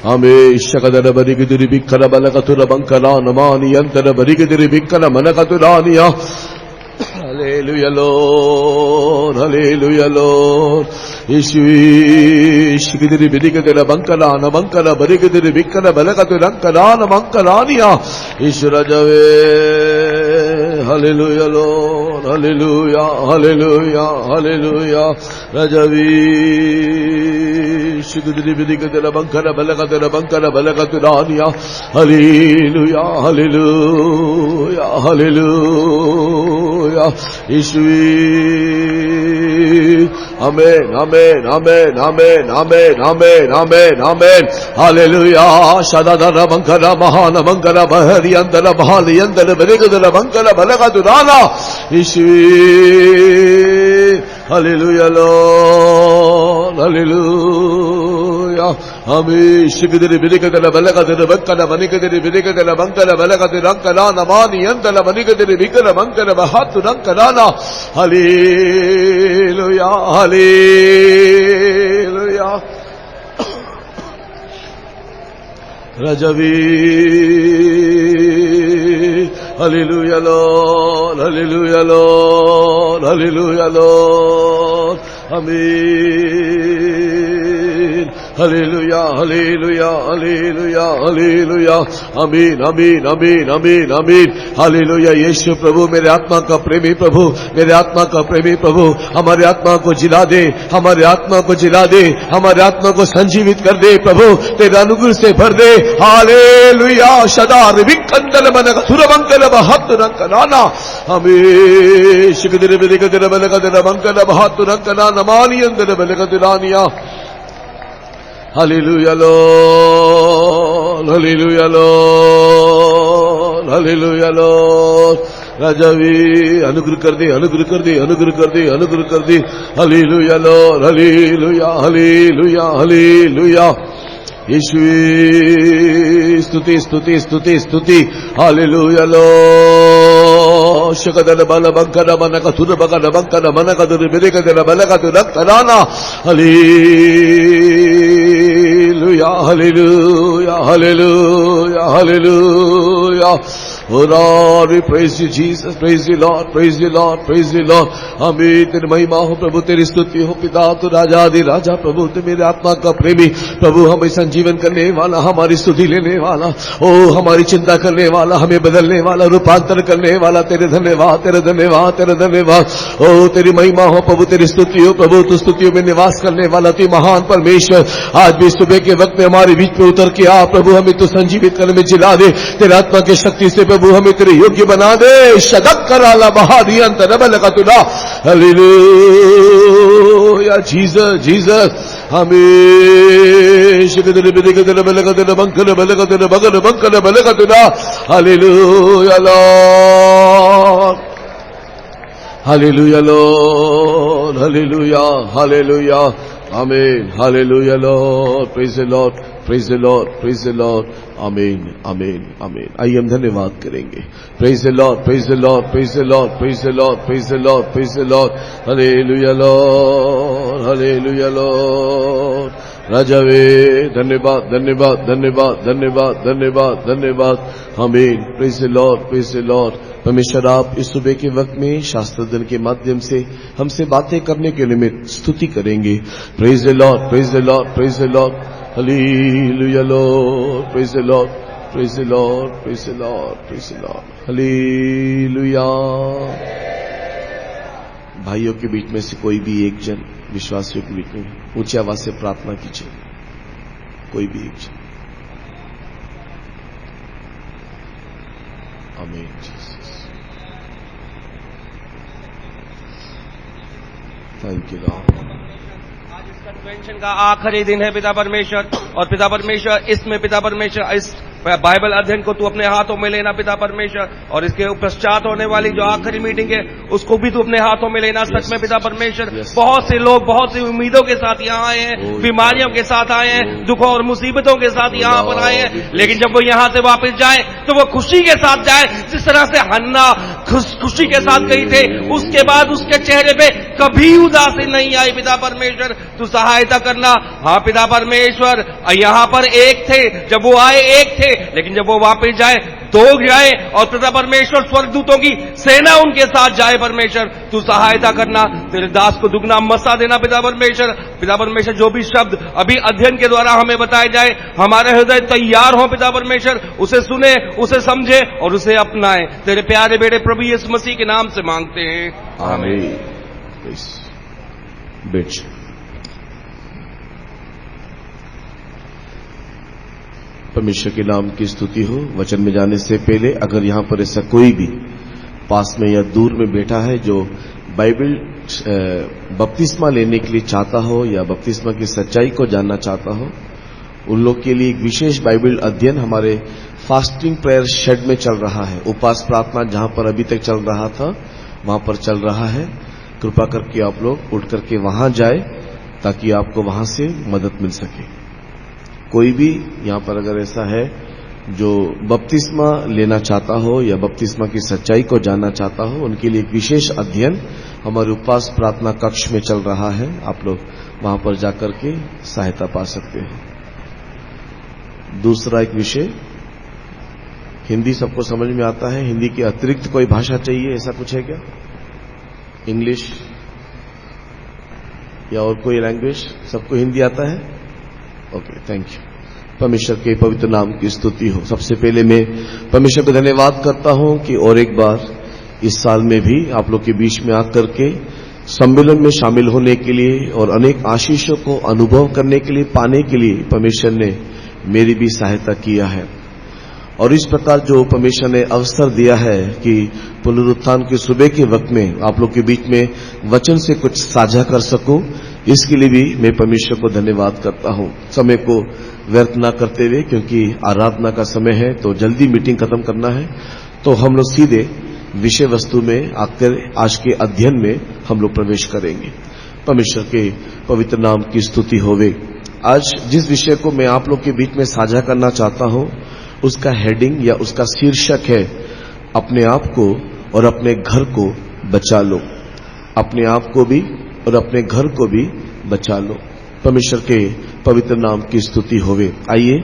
Ame shakadara barigidiri bikara balakatura bankara namani yantara barigidiri bikara manakaturaniya. Hallelujah, Lord. Hallelujah, Lord. Yeshua shikidiri birikadira bankara namankara barigidiri bikara balakatura namankaraniya. Ishra Jave. Hallelujah, Lord. Hallelujah, hallelujah, hallelujah. Rajavi. Shikidiri birikadira bankara balakaturaniya. Hallelujah, hallelujah, hallelujah. Yeshua. Amen, amen, amen, amen, amen, amen, amen, amen. Hallelujah. Shadadara bankara mahana bankara bahari andara bahali andara birikadira bankara balakaturana. Yeshua. Hallelujah, Lord. Hallelujah. Amen. Shikidiri birikadira balakadira bankara manikadiri birikadira bankara balakadira rankara namani yantala manikadiri bikara bankara bahatu rankarana. Hallelujah. Hallelujah. Rajavi. Hallelujah, Lord. Hallelujah, Lord. Hallelujah, Lord. Amen. Hallelujah, hallelujah, hallelujah, hallelujah. Amen, amen, amen, amen, amen. Hallelujah. यीशु प्रभु मेरे आत्मा का प्रेमी प्रभु, मेरे आत्मा का प्रेमी प्रभु, हमारे आत्मा को जिला दे, हमारे आत्मा को जिला दे, हमारे आत्मा को संजीवित कर दे प्रभु, तेरे अनुग्रह से भर दे. हालेलुया. सदा रिविकंदल मनक सुरबंकल बहत रंकनाना. आमीन. शिकदर बिकदर बलकदर बंकल बहत रंकनाना मानियंदर बलकदरानिया. Hallelujah, Lord. Hallelujah, Lord. Hallelujah, Lord. राजावी अनुग्रह कर दे, अनुग्रह कर दे, अनुग्रह कर दे, अनुग्रह कर दे. Hallelujah, Lord. Hallelujah, hallelujah, hallelujah. यीशु स्तुति स्तुति स्तुति स्तुति. Hallelujah, Lord. शकदल बल बंकर मन कथुर बकर बंकर मन कदुर बिरिकदल बल कदुर कराना. Hallelujah, hallelujah, hallelujah, hallelujah. Oh Lord, we praise you, Jesus. Praise you, Lord. Praise you, Lord. Praise you, Lord. आमीन. तेरी महिमा हो प्रभु, तेरी स्तुति हो पिता. तू राजा आदि राजा प्रभु, तू मेरे आत्मा का प्रेमी प्रभु, हमें संजीवन करने वाला, हमारी स्तुति लेने वाला, ओ हमारी चिंता करने वाला, हमें बदलने वाला, रूपांतर करने वाला. तेरे धन्यवाद, तेरे धन्यवाद, तेरे धन्यवाद. ओ तेरी महिमा हो प्रभु, तेरी स्तुति हो प्रभु, तू स्तुतियों में निवास करने वाला, तू महान परमेश्वर. आज भी सुबह के वक्त में हमारे बीच में उतर के आ प्रभु, हमें तू संजीवित करने में जिला दे. तेरे आत्मा की शक्ति से प्रभु हमें तेरे योग्य बना दे. शदक कराला बहारी अंतर बलका तुला. हालेलुया. Jesus, Jesus. हमें शिकदर बिदिकदर बलकदर बंकर बलकदर बगर बंकर बलका तुला. Hallelujah Lord. Hallelujah Lord. Hallelujah, hallelujah. आमीन. Hallelujah Lord. Praise the Lord, praise the Lord, praise the Lord. आमीन, आमीन, आमीन. आइए हम धन्यवाद करेंगे. Praise the Lord, praise the Lord, praise the Lord, praise the Lord, praise the Lord, praise the Lord. Hallelujah Lord, hallelujah Lord. राजावे धन्यवाद, धन्यवाद, धन्यवाद, धन्यवाद, धन्यवाद, धन्यवाद. आमीन. Praise the Lord, praise the Lord. परमेश्वर आप इस सुबह के वक्त में शास्त्र दल के माध्यम से हमसे बातें करने के निमित्त स्तुति करेंगे. Praise the Lord, praise the Lord, praise the Lord. Hallelujah Lord. Praise the Lord, praise the Lord, praise the Lord, praise the Lord. Hallelujah. भाइयों के बीच में से कोई भी एक जन, विश्वासियों के बीच में ऊंची आवाज से प्रार्थना कीजिए. कोई भी एक जन. आमीन. Jesus, thank you Lord. Convention का आखिरी दिन है पिता परमेश्वर, और पिता परमेश्वर इसमें पिता परमेश्वर इस बाइबल अध्ययन को तू अपने हाथों में लेना पिता परमेश्वर, और इसके पश्चात होने वाली जो आखिरी मीटिंग है उसको भी तू अपने हाथों में लेना। सच में पिता परमेश्वर बहुत से लोग बहुत सी उम्मीदों के साथ यहाँ आए हैं, बीमारियों के साथ आए हैं, दुखों और मुसीबतों के साथ यहाँ पर आए हैं, लेकिन जब वो यहाँ से वापस जाए तो वो खुशी के साथ जाए, जिस तरह से हन्ना खुशी के साथ गई थे, उसके बाद उसके चेहरे पे कभी उदासी नहीं आई। पिता परमेश्वर तू सहायता करना। हाँ पिता परमेश्वर, यहाँ पर एक थे, जब वो आए एक थे, लेकिन जब वो वापस जाए दो जाए, और पिता परमेश्वर स्वर्गदूतों की सेना उनके साथ जाए। परमेश्वर तू सहायता करना, तेरे दास को दुगना मसा देना पिता परमेश्वर। पिता परमेश्वर जो भी शब्द अभी अध्ययन के द्वारा हमें बताए जाए, हमारे हृदय तैयार हो पिता परमेश्वर, उसे सुने, उसे समझे और उसे अपनाए। तेरे प्यारे बेटे प्रभु यीशु मसीह के नाम से मांगते हैं, आमीन। परमेश्वर के नाम की स्तुति हो। वचन में जाने से पहले अगर यहां पर ऐसा कोई भी पास में या दूर में बैठा है जो बाइबल बपतिस्मा लेने के लिए चाहता हो या बपतिस्मा की सच्चाई को जानना चाहता हो, उन लोग के लिए एक विशेष बाइबल अध्ययन हमारे फास्टिंग प्रेयर शेड में चल रहा है। उपवास प्रार्थना जहां पर अभी तक चल रहा था वहां पर चल रहा है। कृपा करके आप लोग उठ करके वहां जाए ताकि आपको वहां से मदद मिल सके। कोई भी यहां पर अगर ऐसा है जो बपतिस्मा लेना चाहता हो या बपतिस्मा की सच्चाई को जानना चाहता हो, उनके लिए एक विशेष अध्ययन हमारे उपवास प्रार्थना कक्ष में चल रहा है। आप लोग वहां पर जाकर के सहायता पा सकते हैं। दूसरा एक विषय, हिंदी सबको समझ में आता है, हिंदी के अतिरिक्त कोई भाषा चाहिए, ऐसा कुछ है क्या? इंग्लिश या और कोई लैंग्वेज? सबको हिंदी आता है? Okay, thank you. परमेश्वर के पवित्र नाम की स्तुति हो। सबसे पहले मैं परमेश्वर को धन्यवाद करता हूं कि और एक बार इस साल में भी आप लोग के बीच में आकर के सम्मेलन में शामिल होने के लिए और अनेक आशीषों को अनुभव करने के लिए, पाने के लिए परमेश्वर ने मेरी भी सहायता किया है। और इस प्रकार जो परमेश्वर ने अवसर दिया है कि पुनरुत्थान के सुबह के वक्त में आप लोग के बीच में वचन से कुछ साझा कर सकूं, इसके लिए भी मैं परमेश्वर को धन्यवाद करता हूं। समय को व्यर्थ न करते हुए, क्योंकि आराधना का समय है तो जल्दी मीटिंग खत्म करना है, तो हम लोग सीधे विषय वस्तु में आकर आज के अध्ययन में हम लोग प्रवेश करेंगे। परमेश्वर के पवित्र नाम की स्तुति होवे। आज जिस विषय को मैं आप लोग के बीच में साझा करना चाहता हूं, उसका हेडिंग या उसका शीर्षक है, अपने आप को और अपने घर को बचा लो। अपने आप को भी और अपने घर को भी बचा लो। परमेश्वर के पवित्र नाम की स्तुति होवे। आइए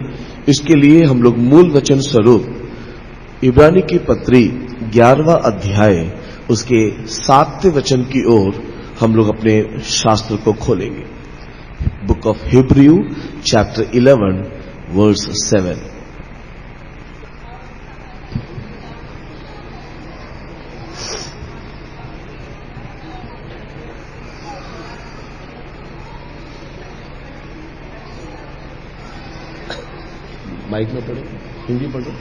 इसके लिए हम लोग मूल वचन स्वरूप इब्रानी की पत्री 11वां अध्याय उसके 7वें वचन की ओर हम लोग अपने शास्त्र को खोलेंगे। Book of Hebrew chapter 11 verse 7। Mic में पढ़ो, हिंदी पढ़ो।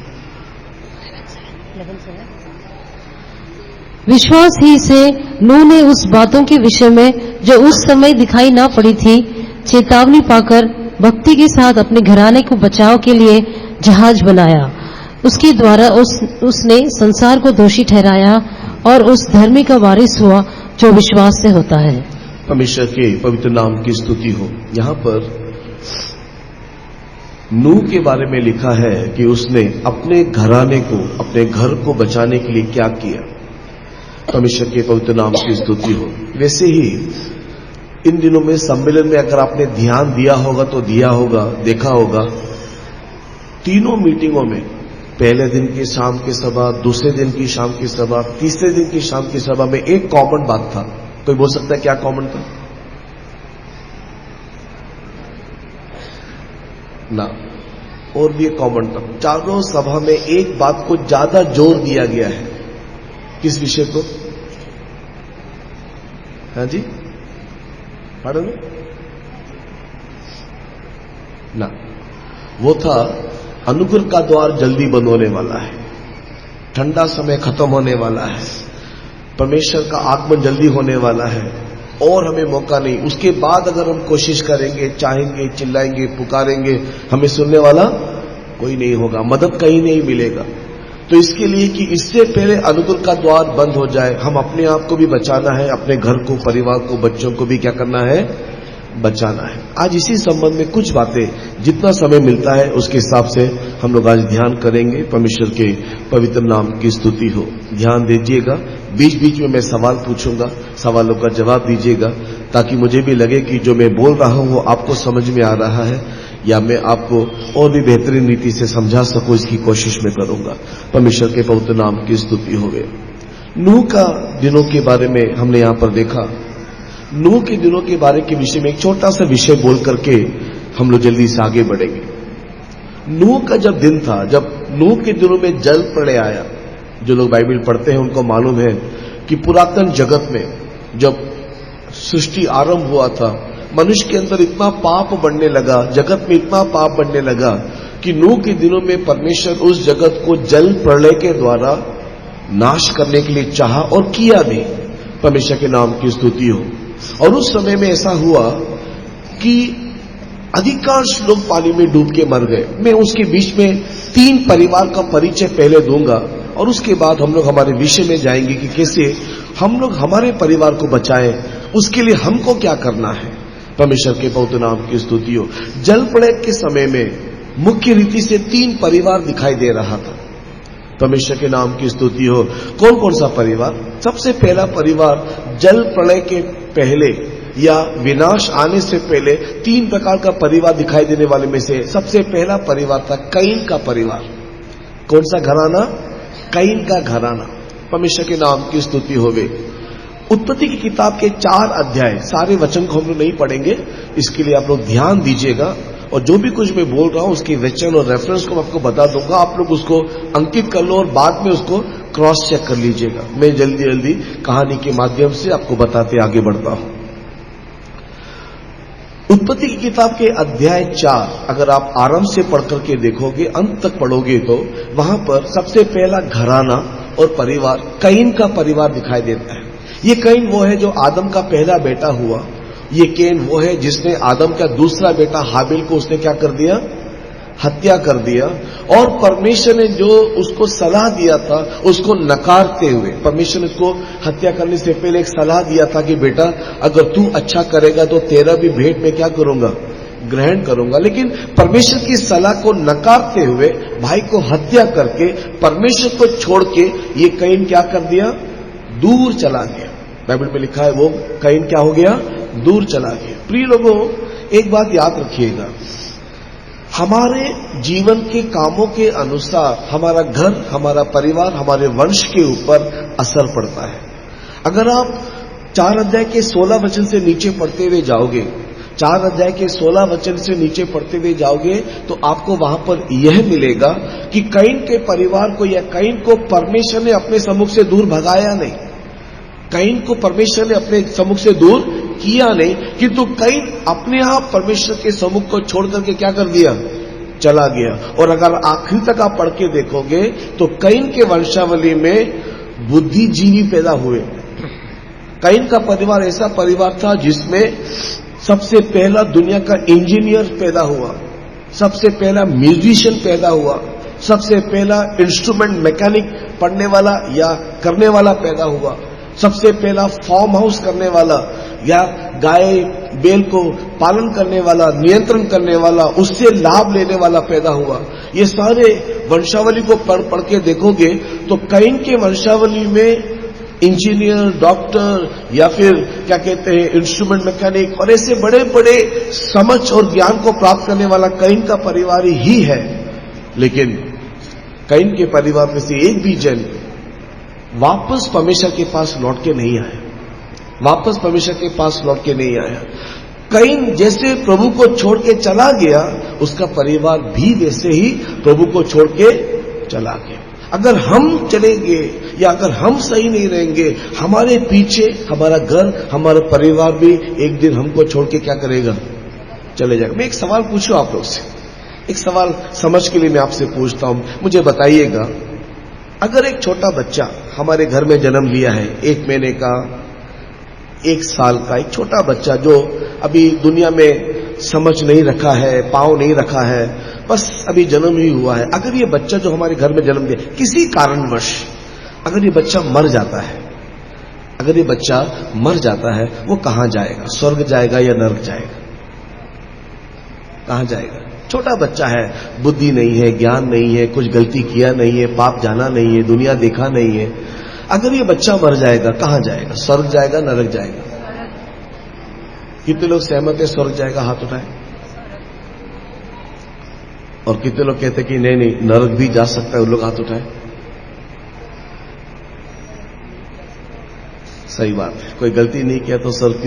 विश्वास ही से नूह ने उस बातों के विषय में जो उस समय दिखाई ना पड़ी थी चेतावनी पाकर भक्ति के साथ अपने घराने को बचाव के लिए जहाज बनाया। उसके द्वारा उसने संसार को दोषी ठहराया और उस धर्मी का वारिस हुआ जो विश्वास से होता है। परमेश्वर के पवित्र नाम की स्तुति हो। यहाँ पर नूह के बारे में लिखा है कि उसने अपने घराने को, अपने घर को बचाने के लिए क्या किया। परमेश्वर के पवित्र नाम की स्तुति हो। वैसे ही इन दिनों में सम्मेलन में अगर आपने ध्यान दिया होगा तो देखा होगा, तीनों मीटिंगों में, पहले दिन की शाम की सभा, दूसरे दिन की शाम की सभा, तीसरे दिन की शाम की सभा में एक कॉमन बात था। कोई बोल सकता है क्या कॉमन था? ना, और भी एक कॉमन था। चारों सभा में एक बात को ज्यादा जोर दिया गया है। किस विषय को? हाँ जी, पढ़ो ना, वो था अनुग्रह का द्वार जल्दी बंद होने वाला है, ठंडा समय खत्म होने वाला है, परमेश्वर का आगमन जल्दी होने वाला है, और हमें मौका नहीं। उसके बाद अगर हम कोशिश करेंगे, चाहेंगे, चिल्लाएंगे, पुकारेंगे, हमें सुनने वाला कोई नहीं होगा, मदद कहीं नहीं मिलेगा। तो इसके लिए कि इससे पहले अनुग्रह का द्वार बंद हो जाए, हम अपने आप को भी बचाना है, अपने घर को, परिवार को, बच्चों को भी क्या करना है, बचाना है। आज इसी संबंध में कुछ बातें जितना समय मिलता है उसके हिसाब से हम लोग आज ध्यान करेंगे। परमेश्वर के पवित्र नाम की स्तुति हो। ध्यान दीजिएगा, बीच बीच में मैं सवाल पूछूंगा, सवालों का जवाब दीजिएगा, ताकि मुझे भी लगे कि जो मैं बोल रहा हूं वो आपको समझ में आ रहा है, या मैं आपको और भी बेहतरीन रीति से समझा सकूं, इसकी कोशिश में करूंगा। परमेश्वर के पवित्र नाम की स्तुति होवे। नूह का दिनों के बारे में हमने यहां पर देखा। नूह के दिनों के बारे के विषय में एक छोटा सा विषय बोल करके हम लोग जल्दी से आगे बढ़ेंगे। नूह का जब दिन था, जब नूह के दिनों में जल प्रलय आया, जो लोग बाइबल पढ़ते हैं उनको मालूम है कि पुरातन जगत में जब सृष्टि आरंभ हुआ था, मनुष्य के अंदर इतना पाप बढ़ने लगा, जगत में इतना पाप बढ़ने लगा कि नूह के दिनों में परमेश्वर उस जगत को जल प्रलय के द्वारा नाश करने के लिए चाहा और किया भी। परमेश्वर के नाम की स्तुति हो। और उस समय में ऐसा हुआ कि अधिकांश लोग पानी में डूब के मर गए। मैं उसके बीच में 3 परिवार का परिचय पहले दूंगा और उसके बाद हम लोग हमारे विषय में जाएंगे कि कैसे हम लोग हमारे परिवार को बचाएं, उसके लिए हमको क्या करना है। परमेश्वर के पवित्र नाम की स्तुति हो। जल प्रलय के समय में मुख्य रीति से 3 परिवार दिखाई दे रहा था। परमेश्वर के नाम की स्तुति हो। कौन कौन सा परिवार? सबसे पहला परिवार जल प्रलय के पहले या विनाश आने से पहले 3 प्रकार का परिवार दिखाई देने वाले में से सबसे पहला परिवार था कैन का परिवार। कौन सा घराना? कैन का घराना। परमेश्वर के नाम की स्तुति होवे। उत्पत्ति की किताब के 4 अध्याय, सारे वचन को हम लोग नहीं पढ़ेंगे, इसके लिए आप लोग ध्यान दीजिएगा। और जो भी कुछ मैं बोल रहा हूं उसके वचन और रेफरेंस को मैं आपको बता दूंगा, आप लोग उसको अंकित कर लो और बाद में उसको क्रॉस चेक कर लीजिएगा। मैं जल्दी जल्दी कहानी के माध्यम से आपको बताते आगे बढ़ता हूं। उत्पत्ति की किताब के अध्याय 4 अगर आप आरंभ से पढ़ करके देखोगे, अंत तक पढ़ोगे, तो वहां पर सबसे पहला घराना और परिवार कैन का परिवार दिखाई देता है। ये कैन वो है जो आदम का पहला बेटा हुआ। ये कैन वो है जिसने आदम का दूसरा बेटा हाबिल को उसने क्या कर दिया? हत्या कर दिया। और परमेश्वर ने जो उसको सलाह दिया था उसको नकारते हुए, परमेश्वर ने उसको हत्या करने से पहले एक सलाह दिया था कि बेटा अगर तू अच्छा करेगा तो तेरा भी भेंट में क्या करूंगा? ग्रहण करूंगा। लेकिन परमेश्वर की सलाह को नकारते हुए भाई को हत्या करके परमेश्वर को छोड़ के ये कैन क्या कर दिया? दूर चला गया। बाइबल में लिखा है वो कैन क्या हो गया? दूर चला गया। प्रिय लोगों, एक बात याद रखिएगा, हमारे जीवन के कामों के अनुसार हमारा घर, हमारा परिवार, हमारे वंश के ऊपर असर पड़ता है। अगर आप 4 अध्याय के 16 वचन से नीचे पढ़ते हुए जाओगे, 4 अध्याय के 16 वचन से नीचे पढ़ते हुए जाओगे तो आपको वहां पर यह मिलेगा कि कैन के परिवार को या कैन को परमेश्वर ने अपने सम्मुख से दूर भगाया नहीं, कैन को परमेश्वर ने अपने सम्मुख से दूर किया नहीं, किंतु कैन अपने आप परमेश्वर के सम्मुख को छोड़ करके क्या कर दिया? चला गया। और अगर आखिर तक आप पढ़ के देखोगे तो कैन के वंशावली में बुद्धिजीवी पैदा हुए। कैन का परिवार ऐसा परिवार था जिसमें सबसे पहला दुनिया का इंजीनियर पैदा हुआ, सबसे पहला म्यूजिशियन पैदा हुआ, सबसे पहला इंस्ट्रूमेंट मैकेनिक पढ़ने वाला या करने वाला पैदा हुआ, सबसे पहला फार्म हाउस करने वाला या गाय बैल को पालन करने वाला, नियंत्रण करने वाला, उससे लाभ लेने वाला पैदा हुआ। ये सारे वंशावली को पढ़ के देखोगे तो कैन के वंशावली में इंजीनियर, डॉक्टर या फिर क्या कहते हैं इंस्ट्रूमेंट मैकेनिक और ऐसे बड़े बड़े समझ और ज्ञान को प्राप्त करने वाला कैन का परिवार ही है। लेकिन कैन के परिवार में से एक भी जन वापस परमेश्वर के पास लौट के नहीं आया, वापस परमेश्वर के पास लौट के नहीं आया। कैन जैसे प्रभु को छोड़ के चला गया, उसका परिवार भी वैसे ही प्रभु को छोड़ के चला गया। अगर हम चलेंगे या अगर हम सही नहीं रहेंगे, हमारे पीछे हमारा घर, हमारा परिवार भी एक दिन हमको छोड़ के क्या करेगा? चले जाएगा। मैं एक सवाल पूछूं आप लोग से, एक सवाल समझ के लिए मैं आपसे पूछता हूं, मुझे बताइएगा, अगर एक छोटा बच्चा हमारे घर में जन्म लिया है, 1 महीने का, 1 साल का एक छोटा बच्चा जो अभी दुनिया में समझ नहीं रखा है, पांव नहीं रखा है, बस अभी जन्म ही हुआ है, अगर ये बच्चा जो हमारे घर में जन्म दिया किसी कारणवश अगर ये बच्चा मर जाता है, अगर ये बच्चा मर जाता है, वो कहां जाएगा? स्वर्ग जाएगा या नरक जाएगा? कहां जाएगा? छोटा बच्चा है, बुद्धि नहीं है, ज्ञान नहीं है, कुछ गलती किया नहीं है, पाप जाना नहीं है, दुनिया देखा नहीं है, अगर ये बच्चा मर जाएगा कहां जाएगा? स्वर्ग जाएगा, नरक जाएगा? कितने लोग सहमत है स्वर्ग जाएगा? हाथ उठाए। और कितने लोग कहते कि नहीं नहीं नरक भी जा सकता है? उन लोग हाथ उठाए। सही बात है, कोई गलती नहीं किया तो स्वर्ग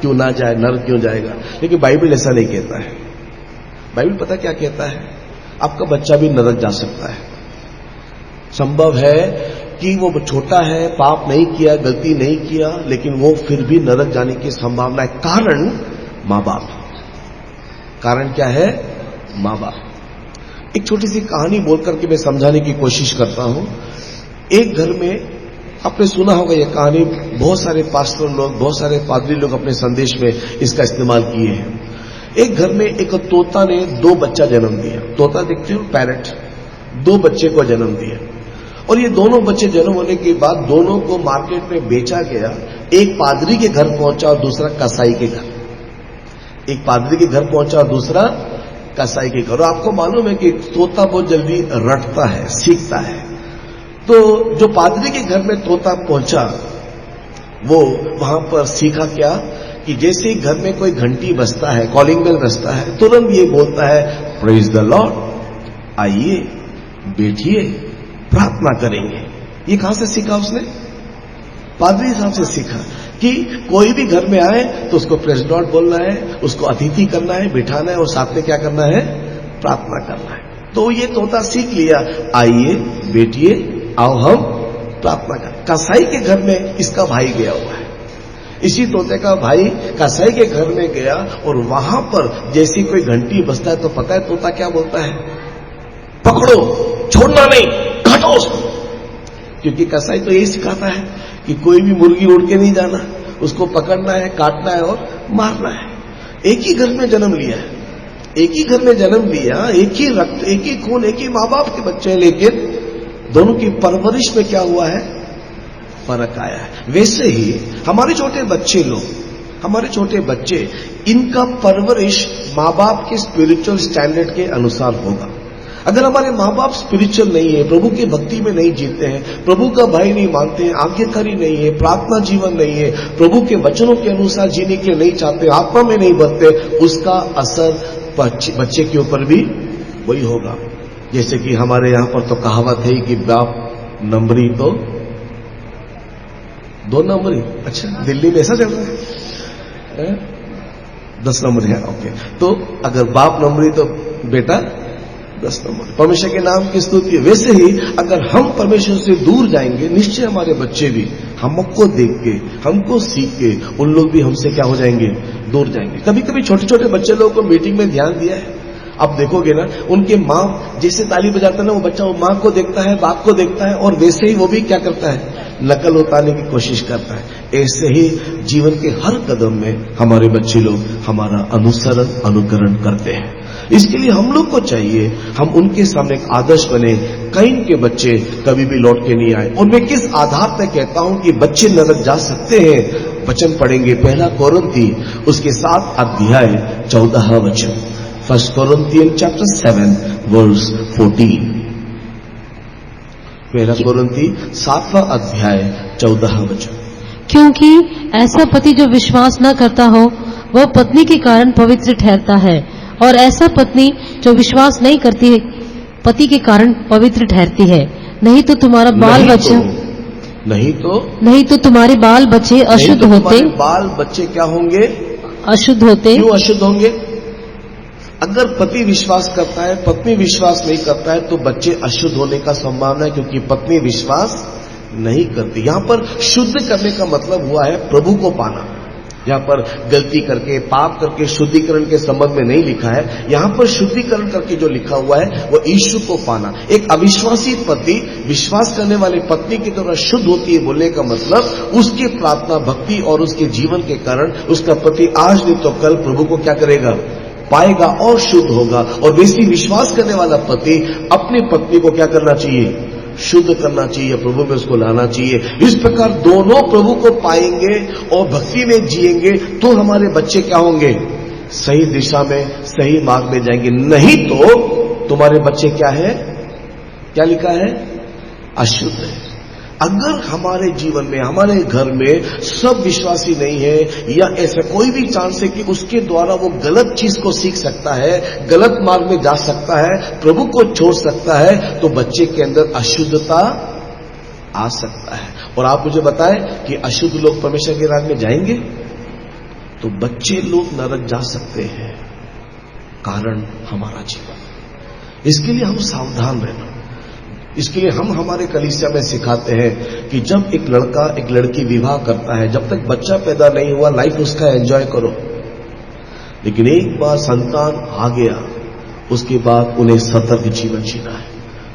क्यों ना जाए, नरक क्यों जाएगा? लेकिन बाइबल ऐसा नहीं कहता है। बाइबल पता क्या कहता है? आपका बच्चा भी नरक जा सकता है। संभव है कि वो छोटा है, पाप नहीं किया, गलती नहीं किया, लेकिन वो फिर भी नरक जाने की संभावना है। कारण मां बाप। कारण क्या है? मां बाप। एक छोटी सी कहानी बोलकर के मैं समझाने की कोशिश करता हूं। एक घर में, आपने सुना होगा यह कहानी, बहुत सारे पास्टर लोग, बहुत सारे पादरी लोग अपने संदेश में इसका इस्तेमाल किए हैं। एक घर में एक तोता ने 2 बच्चा जन्म दिया। तोता देखते हो, पैरट, 2 बच्चे को जन्म दिया। और ये दोनों बच्चे जन्म होने के बाद दोनों को मार्केट में बेचा गया। एक पादरी के घर पहुंचा और दूसरा कसाई के घर। एक पादरी के घर पहुंचा और दूसरा कसाई के घर। और आपको मालूम है कि तोता बहुत जल्दी रटता है, सीखता है। तो जो पादरी के घर में तोता पहुंचा, वो वहां पर सीखा क्या कि जैसे ही घर में कोई घंटी बजता है, कॉलिंग बेल बजता है, तुरंत ये बोलता है, प्रेज द लॉर्ड, आइए बैठिए प्रार्थना करेंगे। ये कहां से सीखा उसने? पादरी साहब से सीखा कि कोई भी घर में आए तो उसको प्रेज लॉर्ड बोलना है, उसको अतिथि करना है, बिठाना है और साथ में क्या करना है? प्रार्थना करना है। तो ये तोता सीख लिया, आइए बैठिए, आओ हम प्रार्थना करें। कसाई के घर में इसका भाई गया हुआ है। इसी तोते का भाई कसाई के घर में गया और वहां पर जैसी कोई घंटी बजता है तो पता है तोता क्या बोलता है? पकड़ो, छोड़ना नहीं, काटो उसको। क्योंकि कसाई तो यही सिखाता है कि कोई भी मुर्गी उड़ के नहीं जाना, उसको पकड़ना है, काटना है और मारना है। एक ही घर में जन्म लिया है, एक ही घर में जन्म लिया, एक ही रक्त, एक ही खून, एक ही मां बाप के बच्चे, लेकिन दोनों की परवरिश में क्या हुआ है? फर्क आया है। वैसे ही हमारे छोटे बच्चे लोग, हमारे छोटे बच्चे, इनका परवरिश मां बाप के स्पिरिचुअल स्टैंडर्ड के अनुसार होगा। अगर हमारे मां बाप स्पिरिचुअल नहीं है, प्रभु की भक्ति में नहीं जीते हैं, प्रभु का भय नहीं मानते हैं, आज्ञाकारी नहीं है, प्रार्थना जीवन नहीं है, प्रभु के वचनों के अनुसार जीने के लिए नहीं चाहते, आत्मा में नहीं बढ़ते, उसका असर बच्चे के ऊपर भी वही होगा। जैसे कि हमारे यहां पर तो कहावत है कि बाप नंबरी तो 2 नंबरी। अच्छा, दिल्ली में ऐसा चल रहा है? 10 नंबर है, ओके। तो अगर बाप नंबरी तो बेटा 10 नंबर। परमेश्वर के नाम की स्तुति है। वैसे ही अगर हम परमेश्वर से दूर जाएंगे, निश्चय हमारे बच्चे भी हमको देख के, हमको सीख के, उन लोग भी हमसे क्या हो जाएंगे? दूर जाएंगे। कभी कभी छोटे छोटे बच्चे लोगों को मीटिंग में ध्यान दिया है, आप देखोगे ना, उनके माँ जैसे ताली बजाता है ना, वो बच्चा वो माँ को देखता है, बाप को देखता है और वैसे ही वो भी क्या करता है? नकल उतारने की कोशिश करता है। ऐसे ही जीवन के हर कदम में हमारे बच्चे लोग हमारा अनुसरण, अनुकरण करते हैं। इसके लिए हम लोग को चाहिए हम उनके सामने एक आदर्श बने। कैन के बच्चे कभी भी लौट के नहीं आए। और मैं किस आधार पर कहता हूं कि बच्चे नरक जा सकते हैं? वचन पढ़ेंगे, 1 कोरिन्थी उसके 7 अध्याय 14 वचन। 1 कोरिन्थियन चैप्टर 7 वर्स 14। 1 कोरिन्थी 7वां अध्याय 14 वचन। क्योंकि ऐसा पति जो विश्वास न करता हो वह पत्नी के कारण पवित्र ठहरता है, और ऐसा पत्नी जो विश्वास नहीं करती पति के कारण पवित्र ठहरती है। नहीं तो तुम्हारा बाल बच्चे नहीं तो तुम्हारे बाल बच्चे अशुद्ध होते। बाल बच्चे क्या होंगे? अशुद्ध होते। क्यों अशुद्ध होंगे? अगर पति विश्वास करता है, पत्नी विश्वास नहीं करता है, तो बच्चे अशुद्ध होने का संभावना है, क्योंकि पत्नी विश्वास नहीं करती। यहां पर शुद्ध करने का मतलब हुआ है प्रभु को पाना। यहां पर गलती करके, पाप करके शुद्धिकरण के संबंध में नहीं लिखा है। यहां पर शुद्धिकरण करके जो लिखा हुआ है वो यीशु को पाना। एक अविश्वासी पति विश्वास करने वाली पत्नी की तरह शुद्ध होती है बोलने का मतलब उसकी प्रार्थना, भक्ति और उसके जीवन के कारण उसका पति आज नहीं तो कल प्रभु को क्या करेगा, पाएगा और शुद्ध होगा। और वैसी विश्वास करने वाला पति अपनी पत्नी को क्या करना चाहिए, शुद्ध करना चाहिए, प्रभु में उसको लाना चाहिए। इस प्रकार दोनों प्रभु को पाएंगे और भक्ति में जिएंगे तो हमारे बच्चे क्या होंगे, सही दिशा में, सही मार्ग में जाएंगे। नहीं तो तुम्हारे बच्चे क्या है, क्या लिखा है, अशुद्ध है। अगर हमारे जीवन में, हमारे घर में सब विश्वासी नहीं है या ऐसा कोई भी चांस है कि उसके द्वारा वो गलत चीज को सीख सकता है, गलत मार्ग में जा सकता है, प्रभु को छोड़ सकता है, तो बच्चे के अंदर अशुद्धता आ सकता है। और आप मुझे बताएं कि अशुद्ध लोग परमेश्वर के राज्य में जाएंगे? तो बच्चे लोग नरक जा सकते हैं, कारण हमारा जीवन। इसके लिए हम सावधान रहना। इसके लिए हम हमारे कलीसिया में सिखाते हैं कि जब एक लड़का एक लड़की विवाह करता है, जब तक बच्चा पैदा नहीं हुआ लाइफ उसका एंजॉय करो, लेकिन एक बार संतान आ गया उसके बाद उन्हें सतर्क जीवन जीना है,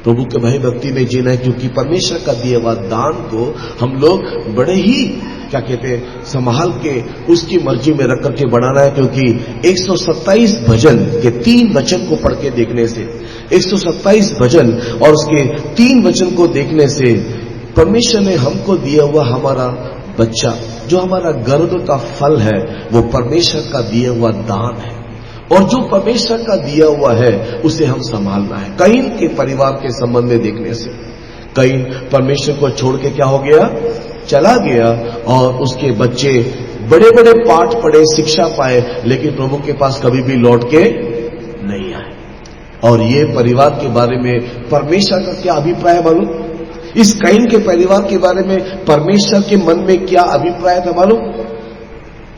प्रभु के भय भक्ति में जीना है। क्योंकि परमेश्वर का दिया हुआ दान को हम लोग बड़े ही क्या कहते हैं, संभाल के उसकी मर्जी में रख करके बढ़ाना है। क्योंकि 127 भजन के 3 वचन को पढ़ के देखने से, 127 भजन और उसके 3 वचन को देखने से परमेश्वर ने हमको दिया हुआ हमारा बच्चा, जो हमारा गर्भ का फल है, वो परमेश्वर का दिया हुआ दान है। और जो परमेश्वर का दिया हुआ है उसे हम संभालना है। कैन के परिवार के संबंध में देखने से, कैन परमेश्वर को छोड़ के क्या हो गया, चला गया और उसके बच्चे बड़े बड़े पाठ पढ़े, शिक्षा पाए, लेकिन प्रभु के पास कभी भी लौट के नहीं आए। और ये परिवार के बारे में परमेश्वर का क्या अभिप्राय मालूम? इस कैन के परिवार के बारे में परमेश्वर के मन में क्या अभिप्राय था मालूम?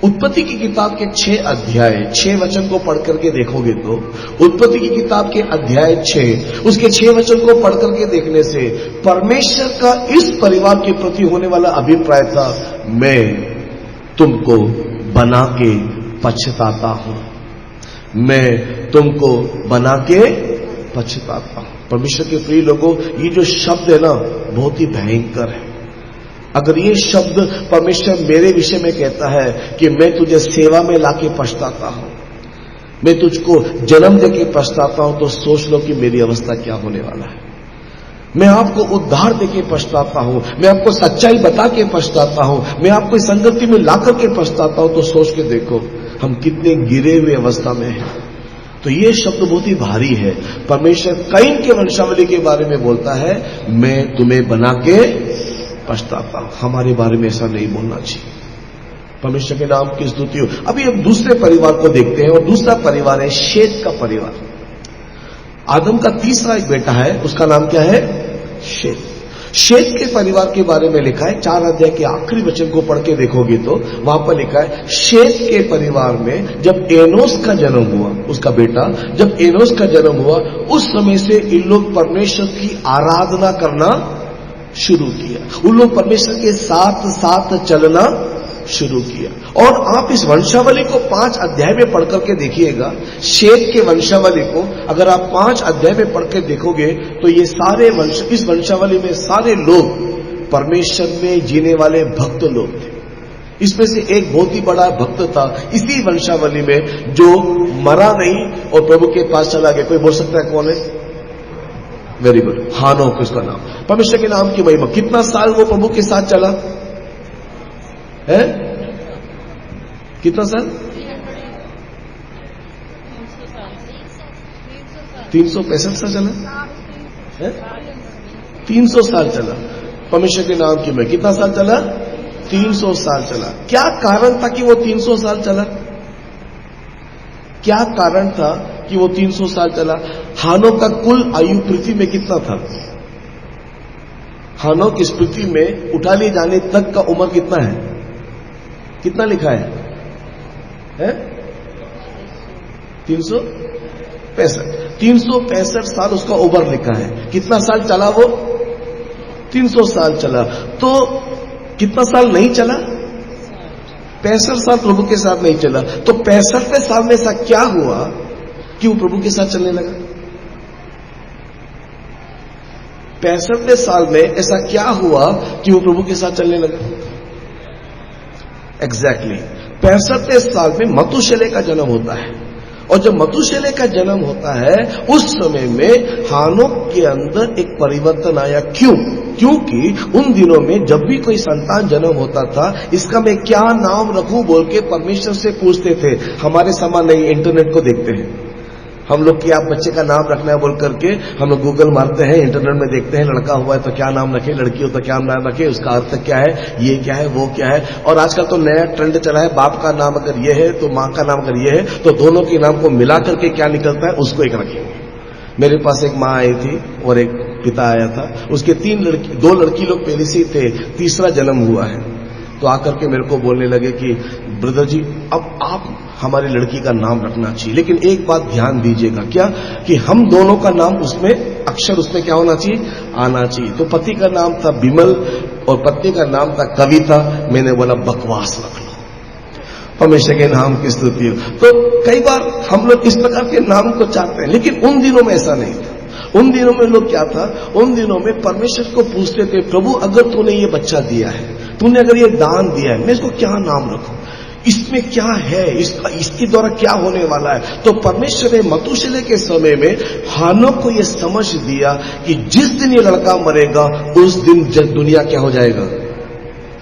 उत्पत्ति की किताब के 6 अध्याय 6 वचन को पढ़ करके देखोगे तो उत्पत्ति की किताब के अध्याय 6 उसके 6 वचन को पढ़ करके देखने से परमेश्वर का इस परिवार के प्रति होने वाला अभिप्राय था, मैं तुमको बना के पछताता हूं, मैं तुमको बना के पछताता हूं। परमेश्वर के प्रिय लोगों, ये जो शब्द है ना बहुत ही भयंकर है। अगर ये शब्द परमेश्वर मेरे विषय में कहता है कि मैं तुझे सेवा में लाके पछताता हूं, मैं तुझको जन्म देके पछताता हूं, तो सोच लो कि मेरी अवस्था क्या होने वाला है। मैं आपको उद्धार देके पछताता हूं, मैं आपको सच्चाई बता के पछताता हूं, मैं आपको इस संगति में लाकर के पछताता हूं, तो सोच के देखो हम कितने गिरे हुए अवस्था में हैं। तो ये शब्द बहुत ही भारी है। परमेश्वर कैन के वंशावली के बारे में बोलता है, मैं तुम्हें बना के पछताता हूं। हमारे बारे में ऐसा नहीं बोलना चाहिए। परमेश्वर के नाम की स्तुति हो। अभी हम दूसरे परिवार को देखते हैं और दूसरा परिवार है शेत का परिवार। आदम का तीसरा एक बेटा है, उसका नाम क्या है, शेत। शेत के परिवार के बारे में लिखा है 4 अध्याय के आखिरी वचन को पढ़ के देखोगे तो वहां पर लिखा है, शेत के परिवार में जब एनोस का जन्म हुआ, उसका बेटा जब एनोस का जन्म हुआ, उस समय से इन लोग परमेश्वर की आराधना करना शुरू किया। उन लोग परमेश्वर के साथ साथ चलना शुरू किया। और आप इस वंशावली को 5 अध्याय में पढ़ करके देखिएगा। शेत के वंशावली को अगर आप 5 अध्याय में पढ़ के देखोगे तो ये सारे इस वंशावली में सारे लोग परमेश्वर में जीने वाले भक्त लोग थे। इसमें से एक बहुत ही बड़ा भक्त था इसी वंशावली में जो मरा नहीं और प्रभु के पास चला गया। कोई बोल सकता है कौन है? वेरी गुड, हानोक उसका नाम। परमेश्वर के नाम की महिमा। कितना साल वो प्रभु के साथ चला है? कितना साल? 365 साल चला है? 300 साल चला परमेश्वर के नाम की महिमा। कितना साल चला? 300 साल चला। क्या कारण था कि वो 300 साल चला? क्या कारण था कि वो 300 साल चला? हानोक का कुल आयु पृथ्वी में कितना था? हानोक इस पृथ्वी में उठा लिए जाने तक का उम्र कितना है? कितना लिखा है? 365 साल उसका उम्र लिखा है। कितना साल चला वो? 300 साल चला। तो कितना साल नहीं चला? 65 साल प्रभु के साथ नहीं चला, तो 65वें साल में ऐसा क्या हुआ कि वो प्रभु के साथ चलने लगा? 65वें साल में ऐसा क्या हुआ कि वो प्रभु के साथ चलने लगा? एग्जैक्टली 65वें साल में मतुशेलह का जन्म होता है, और जब मतुशेलह का जन्म होता है उस समय में हानोक के अंदर एक परिवर्तन आया। क्यों? क्योंकि उन दिनों में जब भी कोई संतान जन्म होता था, इसका मैं क्या नाम रखूं बोल के परमेश्वर से पूछते थे। हमारे समान नहीं, इंटरनेट को देखते हैं हम लोग कि आप बच्चे का नाम रखना है बोल करके हम लोग गूगल मारते हैं, इंटरनेट में देखते हैं, लड़का हुआ है तो क्या नाम रखे, लड़की हो तो क्या नाम रखे, उसका अर्थ क्या है, ये क्या है, वो क्या है। और आजकल तो नया ट्रेंड चला है, बाप का नाम अगर ये है तो माँ का नाम अगर ये है तो दोनों के नाम को मिला करके क्या निकलता है उसको एक रखेंगे। मेरे पास एक माँ आई थी और एक पिता आया था, उसके 2 लड़की लोग पहले से थे, तीसरा जन्म हुआ है। तो आकर के मेरे को बोलने लगे कि ब्रदर जी अब आप हमारी लड़की का नाम रखना चाहिए, लेकिन एक बात ध्यान दीजिएगा, क्या कि हम दोनों का नाम उसमें अक्षर उसमें क्या होना चाहिए, आना चाहिए। तो पति का नाम था बिमल और पत्नी का नाम था कविता। मैंने बोला बकवास रख लो, परमेश्वर के नाम की स्तुति हो। तो कई बार हम लोग इस प्रकार के नाम को चाहते हैं, लेकिन उन दिनों में ऐसा नहीं था। उन दिनों में लोग क्या था, उन दिनों में परमेश्वर को पूछते थे, प्रभु अगर तूने ये बच्चा दिया है, तूने अगर ये दान दिया है, मैं इसको क्या नाम रखूं, इसमें क्या है, इसके द्वारा क्या होने वाला है। तो परमेश्वर ने मतुशेलह के समय में हानोक को यह समझ दिया कि जिस दिन ये लड़का मरेगा उस दिन दुनिया क्या हो जाएगा,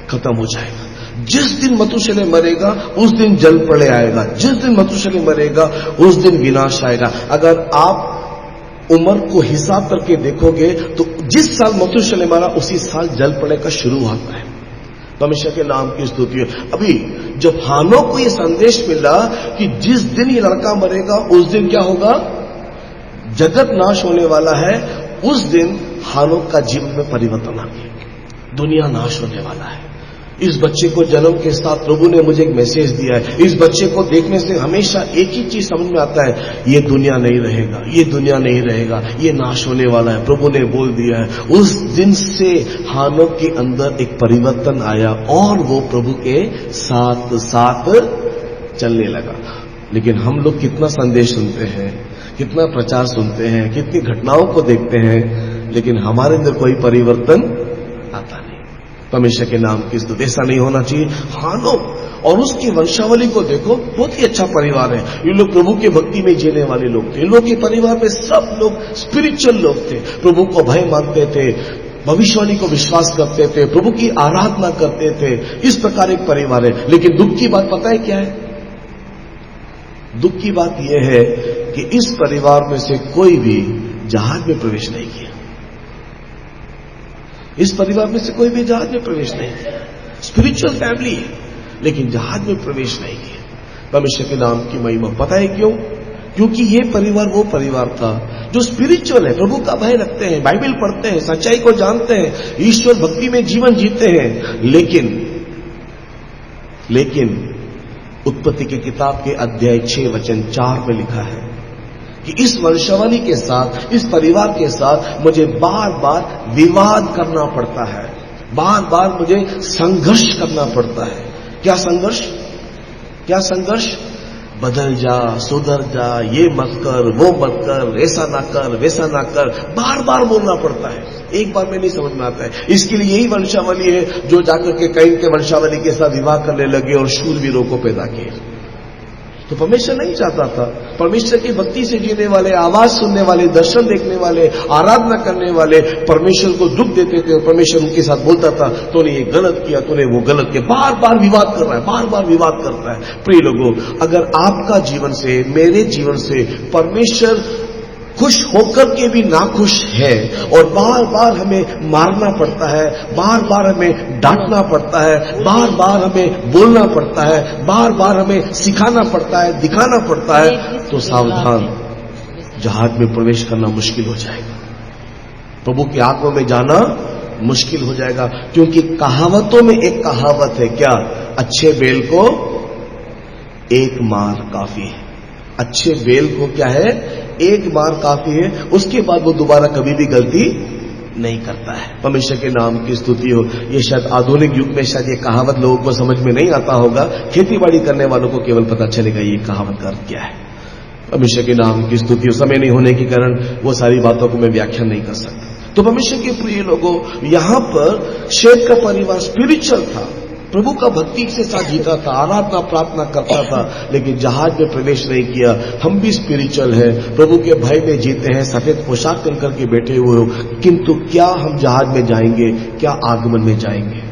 खत्म हो जाएगा। जिस दिन मतुशेलह मरेगा उस दिन जल प्रलय आएगा, जिस दिन मतुशेलह मरेगा उस दिन विनाश आएगा। अगर आप उम्र को हिसाब करके देखोगे तो जिस साल मतुशेलह मरा उसी साल जल प्रलय का शुरू होता है। परमेश्वर के नाम की स्तुति है। अभी जब हानोक को यह संदेश मिला कि जिस दिन ये लड़का मरेगा उस दिन क्या होगा, जगत नाश होने वाला है, उस दिन हानोक का जीवन में परिवर्तन आ गया, दुनिया नाश होने वाला है। इस बच्चे को जन्म के साथ प्रभु ने मुझे एक मैसेज दिया है। इस बच्चे को देखने से हमेशा एक ही चीज समझ में आता है, ये दुनिया नहीं रहेगा, ये दुनिया नहीं रहेगा, ये नाश होने वाला है, प्रभु ने बोल दिया है। उस दिन से हानोक के अंदर एक परिवर्तन आया और वो प्रभु के साथ साथ चलने लगा। लेकिन हम लोग कितना संदेश सुनते हैं, कितना प्रचार सुनते हैं, कितनी घटनाओं को देखते हैं, लेकिन हमारे अंदर कोई परिवर्तन आता नहीं। परमेश्वर के नाम की स्तुति। ऐसा नहीं होना चाहिए। हानोक और उसकी वंशावली को देखो, बहुत ही अच्छा परिवार है। ये लोग प्रभु की भक्ति में जीने वाले लोग थे। इन लोग के परिवार में सब लोग स्पिरिचुअल लोग थे, प्रभु को भय मानते थे, भविष्यवाणी को विश्वास करते थे, प्रभु की आराधना करते थे। इस प्रकार एक परिवार है। लेकिन दुख की बात पता है क्या है? दुख की बात यह है कि इस परिवार में से कोई भी जहाज में प्रवेश नहीं किया। इस परिवार में से कोई भी जहाज में प्रवेश नहीं किया। स्पिरिचुअल फैमिली है लेकिन जहाज में प्रवेश नहीं किया। परमेश्वर के नाम की महिमा। पता है क्यों? क्योंकि ये परिवार वो परिवार था जो स्पिरिचुअल है, प्रभु का भय रखते हैं, बाइबल पढ़ते हैं, सच्चाई को जानते हैं, ईश्वर भक्ति में जीवन जीते हैं। लेकिन उत्पत्ति की किताब के अध्याय 6 वचन 4 में लिखा है कि इस वंशावली के साथ, इस परिवार के साथ मुझे बार बार विवाद करना पड़ता है, बार बार मुझे संघर्ष करना पड़ता है। क्या संघर्ष? क्या संघर्ष? बदल जा, सुधर जा, ये मत कर, वो मत कर, ऐसा ना कर, वैसा ना कर, बार बार बोलना पड़ता है। एक बार में नहीं समझ में आता है। इसके लिए यही वंशावली है जो जाकर के कैन के वंशावली के साथ विवाह करने लगे और शूरवीरों को पैदा किए। तो परमेश्वर नहीं चाहता था। परमेश्वर की भक्ति से जीने वाले, आवाज सुनने वाले, दर्शन देखने वाले, आराधना करने वाले परमेश्वर को दुख देते थे और परमेश्वर उनके साथ बोलता था, तूने ये गलत किया, तूने वो गलत किया। बार बार विवाद कर रहा है, बार बार विवाद करता है। प्रिय लोगों, अगर आपका जीवन से, मेरे जीवन से परमेश्वर खुश होकर के भी नाखुश है और बार बार हमें मारना पड़ता है, बार बार हमें डांटना पड़ता है, बार बार हमें बोलना पड़ता है, बार बार हमें सिखाना पड़ता है, दिखाना पड़ता है, तो सावधान, जहाज में प्रवेश करना मुश्किल हो जाएगा। प्रभु की आत्मा में जाना मुश्किल हो जाएगा। क्योंकि कहावतों में एक कहावत है, क्या? अच्छे बैल को एक मार काफी है। अच्छे बैल को क्या है? एक बार काफी है, उसके बाद वो दोबारा कभी भी गलती नहीं करता है। परमेश्वर के नाम की स्तुति हो। ये शायद आधुनिक युग में शायद ये कहावत लोगों को समझ में नहीं आता होगा, खेतीबाड़ी करने वालों को केवल पता चलेगा ये कहावत का अर्थ क्या है। परमेश्वर के नाम की स्तुति हो। समय नहीं होने के कारण वो सारी बातों को मैं व्याख्या नहीं कर सकता। तो परमेश्वर के प्रिय लोगों, यहां पर शेत का परिवार स्पिरिचुअल था, प्रभु का भक्ति के साथ जीता था, आराधना प्रार्थना करता था, लेकिन जहाज में प्रवेश नहीं किया। हम भी स्पिरिचुअल है, प्रभु के भय में जीते हैं, सफेद पोशाक पहन करके बैठे हुए हो, किंतु क्या हम जहाज में जाएंगे? क्या आगमन में जाएंगे?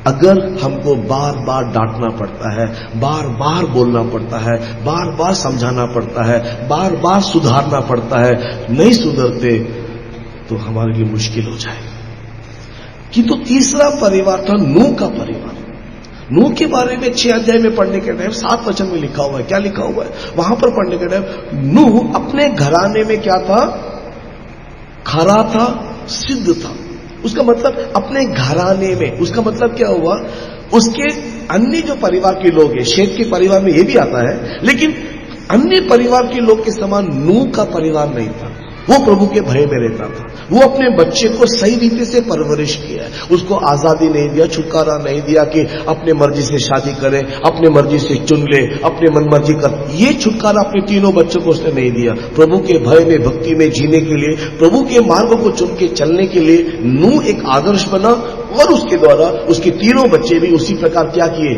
अगर हमको बार बार डांटना पड़ता है, बार बार बोलना पड़ता है, बार बार समझाना पड़ता है, बार बार सुधारना पड़ता है, नहीं सुधरते तो हमारे लिए मुश्किल हो जाएगा। किंतु तीसरा परिवार था नूह का परिवार। नूह के बारे में 6 अध्याय में पढ़ने के टाइम 7 वचन में लिखा हुआ है। क्या लिखा हुआ है वहां पर पढ़ने के टाइम? नूह अपने घराने में क्या था? खरा था, सिद्ध था। उसका मतलब अपने घराने में, उसका मतलब क्या हुआ? उसके अन्य जो परिवार के लोग हैं, शेत के परिवार में ये भी आता है, लेकिन अन्य परिवार के लोग के समान नूह का परिवार नहीं था। वो प्रभु के भय में रहता था। वो अपने बच्चे को सही रीति से परवरिश किया है, उसको आजादी नहीं दिया, छुटकारा नहीं दिया कि अपने मर्जी से शादी करे, अपने मर्जी से चुन ले, अपने मन मर्जी कर। ये छुटकारा अपने तीनों बच्चों को उसने नहीं दिया। प्रभु के भय में भक्ति में जीने के लिए, प्रभु के मार्ग को चुन के चलने के लिए नूह एक आदर्श बना, और उसके द्वारा उसके तीनों बच्चे भी उसी प्रकार क्या किए?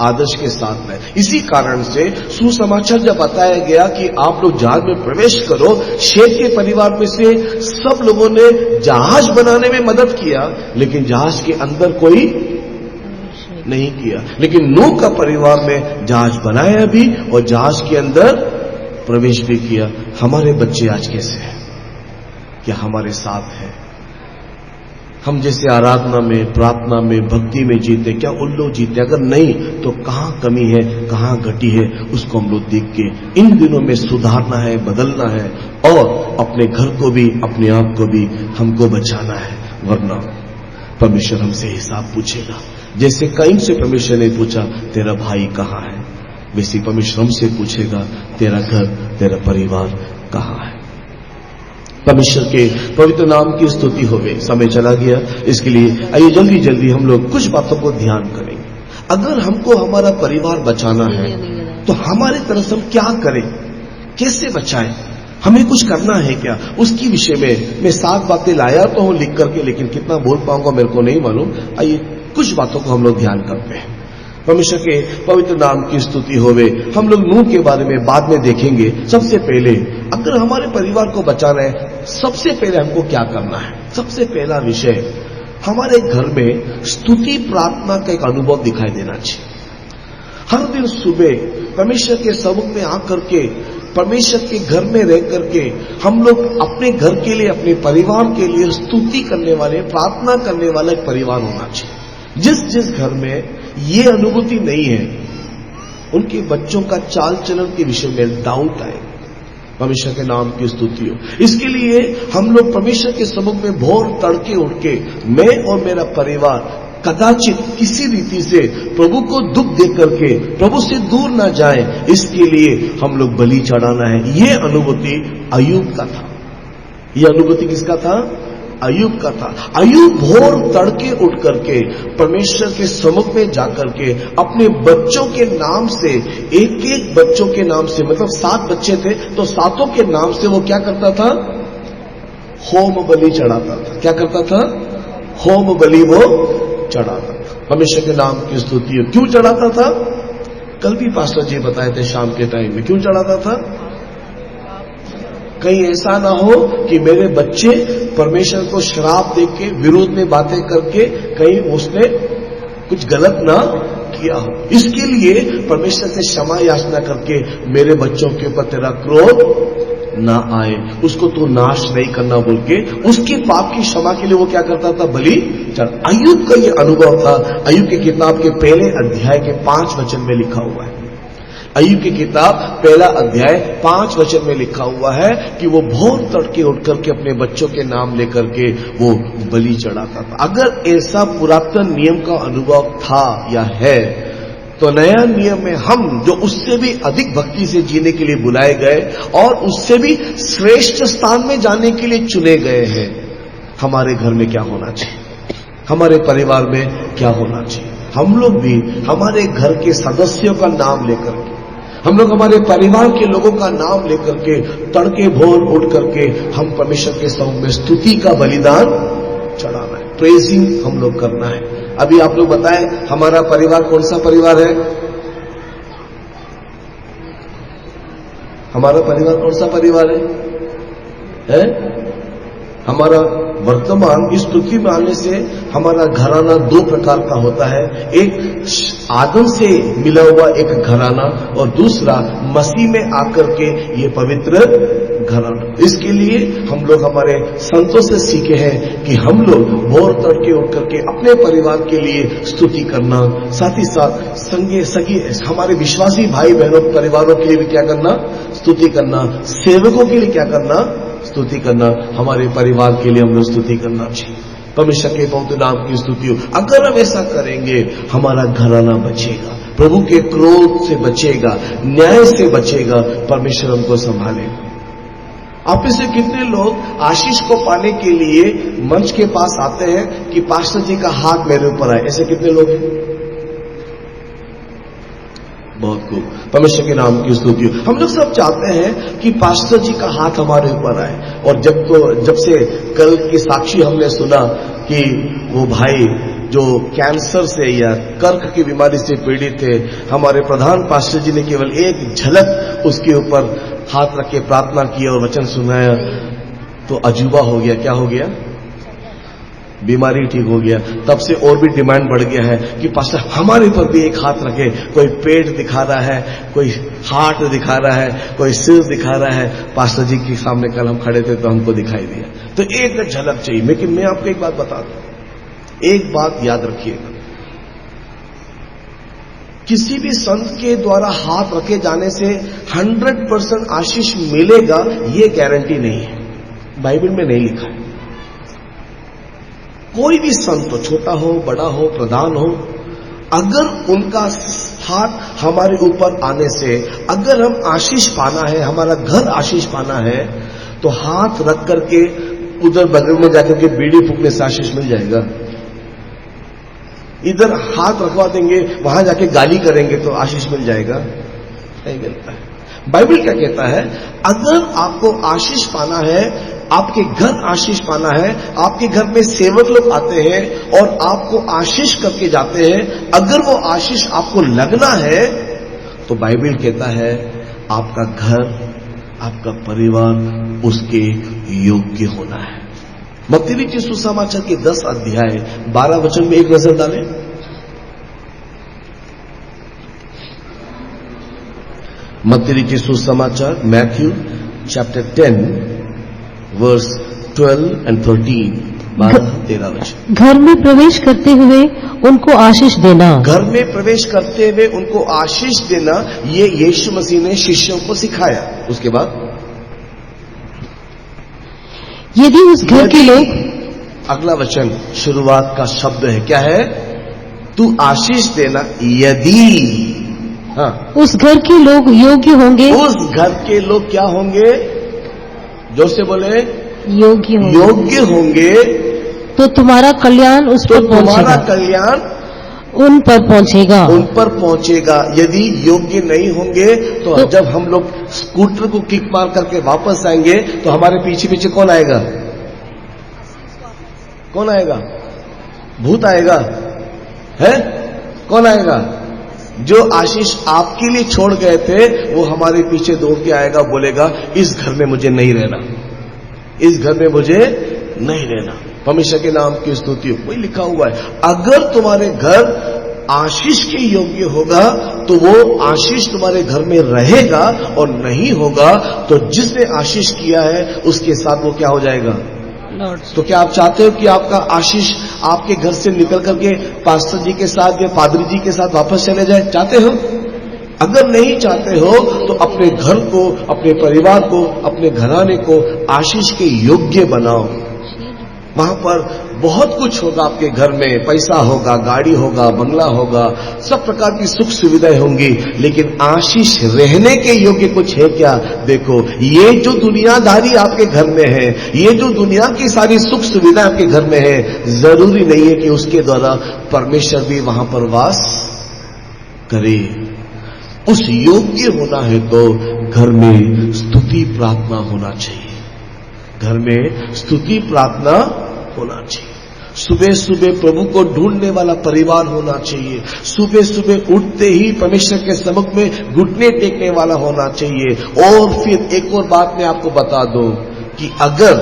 आदर्श के साथ में। इसी कारण से सुसमाचार जब बताया गया कि आप लोग जहाज में प्रवेश करो, शेत के परिवार में से सब लोगों ने जहाज बनाने में मदद किया, लेकिन जहाज के अंदर कोई नहीं किया। लेकिन नूह का परिवार में जहाज बनाया भी और जहाज के अंदर प्रवेश भी किया। हमारे बच्चे आज कैसे हैं? क्या हमारे साथ है? हम जैसे आराधना में, प्रार्थना में, भक्ति में जीते, क्या उन लोग जीते? अगर नहीं तो कहां कमी है, कहां घटी है, उसको हम लोग देख के इन दिनों में सुधारना है, बदलना है, और अपने घर को भी, अपने आप को भी हमको बचाना है, वरना परमेश्वर हमसे हिसाब पूछेगा। जैसे कईन से परमेश्वर ने पूछा तेरा भाई कहां है, वैसे परमेश्वर हमसे पूछेगा तेरा घर, तेरा परिवार कहां है। परमेश्वर के पवित्र नाम की स्तुति होवे। समय चला गया, इसके लिए आइए जल्दी जल्दी हम लोग कुछ बातों को ध्यान करेंगे। अगर हमको हमारा परिवार बचाना है तो हमारी तरफ से हम क्या करें, कैसे बचाएं, हमें कुछ करना है क्या, उसकी विषय में मैं 7 बातें लाया तो हूं लिख करके, लेकिन कितना बोल पाऊंगा मेरे को नहीं मालूम। आइए कुछ बातों को हम लोग ध्यान करते हैं। परमेश्वर के पवित्र नाम की स्तुति होवे। हम लोग नूह के बारे में बाद में देखेंगे। सबसे पहले अगर हमारे परिवार को बचाना है, सबसे पहले हमको क्या करना है? सबसे पहला विषय, हमारे घर में स्तुति प्रार्थना का एक अनुभव दिखाई देना चाहिए। हर दिन सुबह परमेश्वर के सम्मुख में आकर के, परमेश्वर के घर में रह करके हम लोग अपने घर के लिए, अपने परिवार के लिए स्तुति करने वाले, प्रार्थना करने वाला एक परिवार होना चाहिए। जिस घर में ये अनुभूति नहीं है, उनके बच्चों का चाल चलन के विषय में डाउट आए। परमेश्वर के नाम की स्तुति हो। इसके लिए हम लोग परमेश्वर के सम्मुख में भोर तड़के उठ के, मैं और मेरा परिवार कदाचित किसी रीति से प्रभु को दुख दे करके प्रभु से दूर ना जाए, इसके लिए हम लोग बलि चढ़ाना है। ये अनुभूति अय्यूब का था। ये अनुभूति किसका था? अय्यूब का था। अय्यूब भोर तड़के उठ करके परमेश्वर के सम्मुख में जाकर के अपने बच्चों के नाम से, एक एक बच्चों के नाम से, मतलब 7 बच्चे थे तो 7 के नाम से वो क्या करता था? होम बलि चढ़ाता था। क्या करता था? होम बलि वो चढ़ाता था। परमेश्वर के नाम की स्तुति। क्यों चढ़ाता था? कल भी पास्टर जी बताए थे शाम के टाइम में। क्यों चढ़ाता था? कहीं ऐसा ना हो कि मेरे बच्चे परमेश्वर को श्राप देके, विरोध में बातें करके कहीं उसने कुछ गलत ना किया हो। इसके लिए परमेश्वर से क्षमा याचना करके मेरे बच्चों के ऊपर तेरा क्रोध ना आए, उसको तू नाश नहीं करना बोल के उसके पाप की क्षमा के लिए वो क्या करता था? बलि चढ़। अय्यूब का ये अनुभव था। अय्यूब की किताब के पहले अध्याय के 5 वचन में लिखा हुआ है। अय्यूब की किताब पहला अध्याय 5 वचन में लिखा हुआ है कि वो भोर तड़के उठ करके अपने बच्चों के नाम लेकर के वो बलि चढ़ाता था। अगर ऐसा पुरातन नियम का अनुभव था या है, तो नया नियम में हम जो उससे भी अधिक भक्ति से जीने के लिए बुलाए गए और उससे भी श्रेष्ठ स्थान में जाने के लिए चुने गए हैं, हमारे घर में क्या होना चाहिए, हमारे परिवार में क्या होना चाहिए। हम लोग भी हमारे घर के सदस्यों का नाम लेकर के, हम लोग हमारे परिवार के लोगों का नाम लेकर के तड़के भोर उठ करके हम परमेश्वर के समुख में स्तुति का बलिदान चढ़ाना है, प्रेजिंग हम लोग करना है। अभी आप लोग बताएं हमारा परिवार कौन सा परिवार है? हमारा परिवार कौन सा परिवार है? हमारा वर्तमान इस पृथ्वी में आने से हमारा घराना दो प्रकार का होता है। एक आदम से मिला हुआ एक घराना और दूसरा मसीह में आकर के ये पवित्र घराना। इसके लिए हम लोग हमारे संतों से सीखे हैं कि हम लोग भोर तड़के उठ करके अपने परिवार के लिए स्तुति करना, साथ ही साथ सगी हमारे विश्वासी भाई बहनों परिवारों के लिए भी क्या करना? स्तुति करना। सेवकों के लिए क्या करना? स्तुति करना। हमारे परिवार के लिए हम लोग स्तुति करना चाहिए। परमेश्वर के पवित्र नाम की स्तुति हो। अगर हम ऐसा करेंगे हमारा घराना बचेगा, प्रभु के क्रोध से बचेगा, न्याय से बचेगा, परमेश्वर हमको संभालेगा। आप इससे कितने लोग आशीष को पाने के लिए मंच के पास आते हैं कि पास्टर जी का हाथ मेरे ऊपर आए? ऐसे कितने लोग हैं? बहुत खूब, परमेश्वर के नाम की स्तुति हो। हम लोग सब चाहते हैं कि पास्टर जी का हाथ हमारे ऊपर आए। और जब से कल की साक्षी हमने सुना कि वो भाई जो कैंसर से या कर्क की बीमारी से पीड़ित थे, हमारे प्रधान पास्टर जी ने केवल एक झलक उसके ऊपर हाथ रख के प्रार्थना की और वचन सुनाया तो अजूबा हो गया। क्या हो गया? बीमारी ठीक हो गया। तब से और भी डिमांड बढ़ गया है कि पास्टर हमारे ऊपर भी एक हाथ रखे। कोई पेट दिखा रहा है, कोई हार्ट दिखा रहा है, कोई सिर दिखा रहा है। पास्टर जी के सामने कल हम खड़े थे तो हमको दिखाई दिया। तो एक झलक चाहिए। लेकिन मैं आपको एक बात बता दूं, एक बात याद रखिएगा, किसी भी संत के द्वारा हाथ रखे जाने से 100% आशीष मिलेगा ये गारंटी नहीं है। बाइबल में नहीं लिखा है। कोई भी संत हो, छोटा हो, बड़ा हो, प्रधान हो, अगर उनका हाथ हमारे ऊपर आने से अगर हम आशीष पाना है, हमारा घर आशीष पाना है, तो हाथ रख करके उधर बगल में जाकर के बीड़ी फूकने से आशीष मिल जाएगा? इधर हाथ रखवा देंगे, वहां जाके गाली करेंगे तो आशीष मिल जाएगा? नहीं मिलता है। बाइबल क्या कहता है? अगर आपको आशीष पाना है, आपके घर आशीष पाना है, आपके घर में सेवक लोग आते हैं और आपको आशीष करके जाते हैं, अगर वो आशीष आपको लगना है तो बाइबल कहता है आपका घर, आपका परिवार उसके योग्य होना है। मत्ती लिखित सुसमाचार के 10 अध्याय 12 वचन में एक नजर डालें। मत्ती लिखित सुसमाचार, मैथ्यू चैप्टर 10 वर्स 12 and 13, 12-13 वचन। घर में प्रवेश करते हुए उनको आशीष देना। घर में प्रवेश करते हुए उनको आशीष देना, ये यीशु मसीह ने शिष्यों को सिखाया। उसके बाद यदि उस घर के लोग, अगला वचन शुरुआत का शब्द है, क्या है? तू आशीष देना यदि, हाँ, उस घर के लोग योग्य होंगे। उस घर के लोग क्या होंगे? जोर से बोले, योग्य होंगे। तो तुम्हारा कल्याण उस पर पहुंचेगा। तुम्हारा कल्याण उन पर पहुंचेगा। उन पर पहुंचेगा। यदि योग्य नहीं होंगे तो जब हम लोग स्कूटर को किक मार करके वापस आएंगे तो हमारे पीछे पीछे कौन आएगा? कौन आएगा? भूत आएगा? है? कौन आएगा? जो आशीष आपके लिए छोड़ गए थे वो हमारे पीछे दौड़ के आएगा, बोलेगा इस घर में मुझे नहीं रहना, इस घर में मुझे नहीं रहना। परमेश्वर के नाम की स्तुति हो। वही लिखा हुआ है, अगर तुम्हारे घर आशीष के योग्य होगा तो वो आशीष तुम्हारे घर में रहेगा, और नहीं होगा तो जिसने आशीष किया है उसके साथ वो क्या हो जाएगा? तो क्या आप चाहते हो कि आपका आशीष आपके घर से निकल करके पास्टर जी के साथ या पादरी जी के साथ वापस चले जाए? चाहते हो? अगर नहीं चाहते हो तो अपने घर को, अपने परिवार को, अपने घराने को आशीष के योग्य बनाओ। वहां पर बहुत कुछ होगा आपके घर में, पैसा होगा, गाड़ी होगा, बंगला होगा, सब प्रकार की सुख सुविधाएं होंगी, लेकिन आशीष रहने के योग्य कुछ है क्या? देखो, ये जो दुनियादारी आपके घर में है, ये जो दुनिया की सारी सुख सुविधा आपके घर में है, जरूरी नहीं है कि उसके द्वारा परमेश्वर भी वहां पर वास करे। उस योग्य होना है तो घर में स्तुति प्रार्थना होना चाहिए। घर में स्तुति प्रार्थना होना चाहिए। सुबह सुबह प्रभु को ढूंढने वाला परिवार होना चाहिए। सुबह सुबह उठते ही परमेश्वर के सम्मुख में घुटने टेकने वाला होना चाहिए। और फिर एक और बात मैं आपको बता दूं कि अगर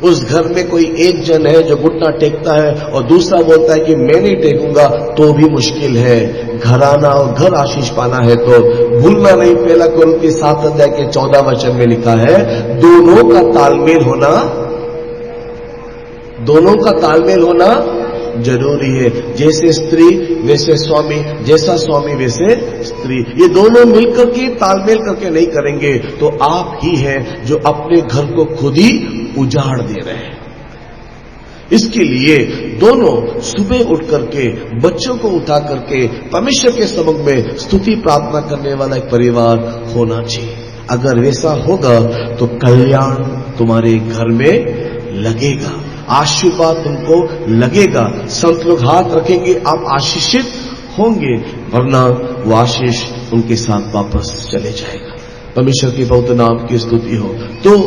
उस घर में कोई एक जन है जो घुटना टेकता है और दूसरा बोलता है कि मैं नहीं टेकूंगा, तो भी मुश्किल है। घर आना और घर आशीष पाना है तो भूलना नहीं, पहला कोरिन्थियों 7 अध्याय के 14 वचन में लिखा है, दोनों का तालमेल होना जरूरी है। जैसे स्त्री वैसे स्वामी, जैसा स्वामी वैसे स्त्री। ये दोनों मिलकर के तालमेल करके नहीं करेंगे तो आप ही हैं जो अपने घर को खुद ही उजाड़ दे रहे हैं। इसके लिए दोनों सुबह उठ करके बच्चों को उठा करके परमेश्वर के सम्मुख में स्तुति प्रार्थना करने वाला एक परिवार होना चाहिए। अगर वैसा होगा तो कल्याण तुम्हारे घर में लगेगा, आशीर्वाद तुमको लगेगा। संत लोग हाथ रखेंगे, आप आशीषित होंगे, वरना वो आशीष उनके साथ वापस चले जाएगा। परमेश्वर के पवित्र नाम की स्तुति हो। तो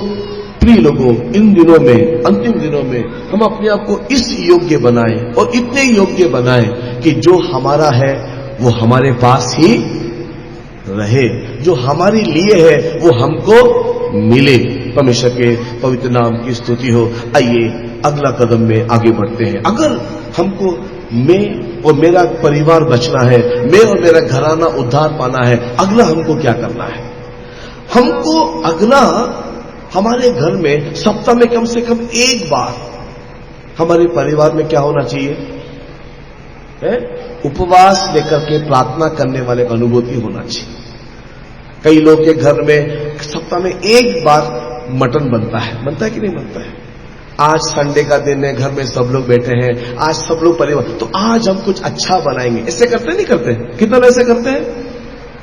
प्रिय लोगों, इन दिनों में, अंतिम दिनों में हम अपने आप को इस योग्य बनाएं और इतने योग्य बनाएं कि जो हमारा है वो हमारे पास ही रहे, जो हमारे लिए है वो हमको मिले। परमेश्वर के पवित्र नाम की स्तुति हो। आइए अगला कदम में आगे बढ़ते हैं। अगर हमको मैं और मेरा परिवार बचना है, मैं और मेरा घराना उद्धार पाना है, अगला हमको क्या करना है? हमको अगला हमारे घर में सप्ताह में कम से कम एक बार हमारे परिवार में क्या होना चाहिए? उपवास लेकर के प्रार्थना करने वाले अनुभूति होना चाहिए। कई लोग के घर में सप्ताह में एक बार मटन बनता है कि नहीं बनता है? आज संडे का दिन है, घर में सब लोग बैठे हैं, आज सब लोग परिवार, तो आज हम कुछ अच्छा बनाएंगे। ऐसे करते नहीं करते? कितना ऐसे करते हैं?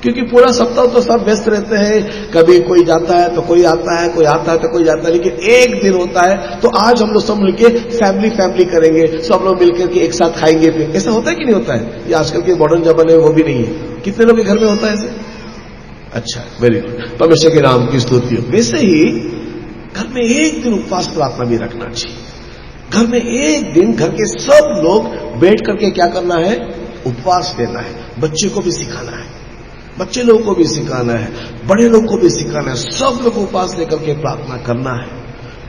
क्योंकि पूरा सप्ताह तो सब व्यस्त रहते हैं, कभी कोई जाता है तो कोई आता है, कोई आता है तो कोई जाता है, लेकिन एक दिन होता है तो आज हम लोग सब मिलके फैमिली करेंगे, सब लोग मिलकर के एक साथ खाएंगे फिर। ऐसा होता है कि नहीं होता है? ये आजकल के मॉडर्न जमाने में वो भी नहीं है। कितने लोग के घर में होता है ऐसे? अच्छा, वेरी गुड, परमेश्वर के नाम की स्तुति हो। वैसे ही घर में एक दिन उपवास प्रार्थना भी रखना चाहिए। घर में एक दिन घर के सब लोग बैठ करके क्या करना है? उपवास लेना है। बच्चे को भी सिखाना है, बच्चे लोगों को भी सिखाना है, बड़े लोग को भी सिखाना है, सब लोग उपवास लेकर के प्रार्थना करना है।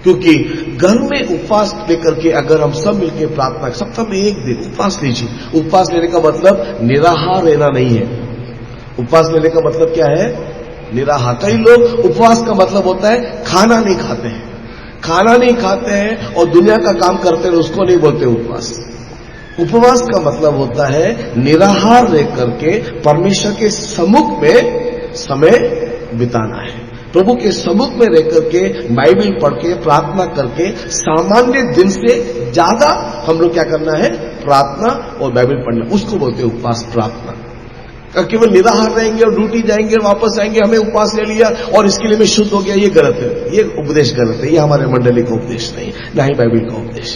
क्योंकि घर में उपवास लेकर के अगर हम सब मिलकर प्रार्थना, सप्ताह में एक दिन उपवास लीजिए। उपवास लेने का मतलब निराहार रहना नहीं है। उपवास लेने का मतलब क्या है? निराहार। कई लोग उपवास का मतलब होता है खाना नहीं खाते हैं, खाना नहीं खाते हैं और दुनिया का काम करते हैं, उसको नहीं बोलते उपवास। उपवास का मतलब होता है निराहार रह करके परमेश्वर के सम्मुख में समय बिताना है। प्रभु के सम्मुख में रह करके बाइबल पढ़ के प्रार्थना करके सामान्य दिन से ज्यादा हम लोग क्या करना है? प्रार्थना और बाइबल पढ़ना, उसको बोलते हैं उपवास प्रार्थना। केवल निराहार रहेंगे और ड्यूटी जाएंगे और वापस आएंगे, हमें उपवास ले लिया और इसके लिए मैं शुद्ध हो गया, ये गलत है। ये उपदेश गलत है, ये हमारे मंडली का उपदेश नहीं, ना ही बाइबल का उपदेश।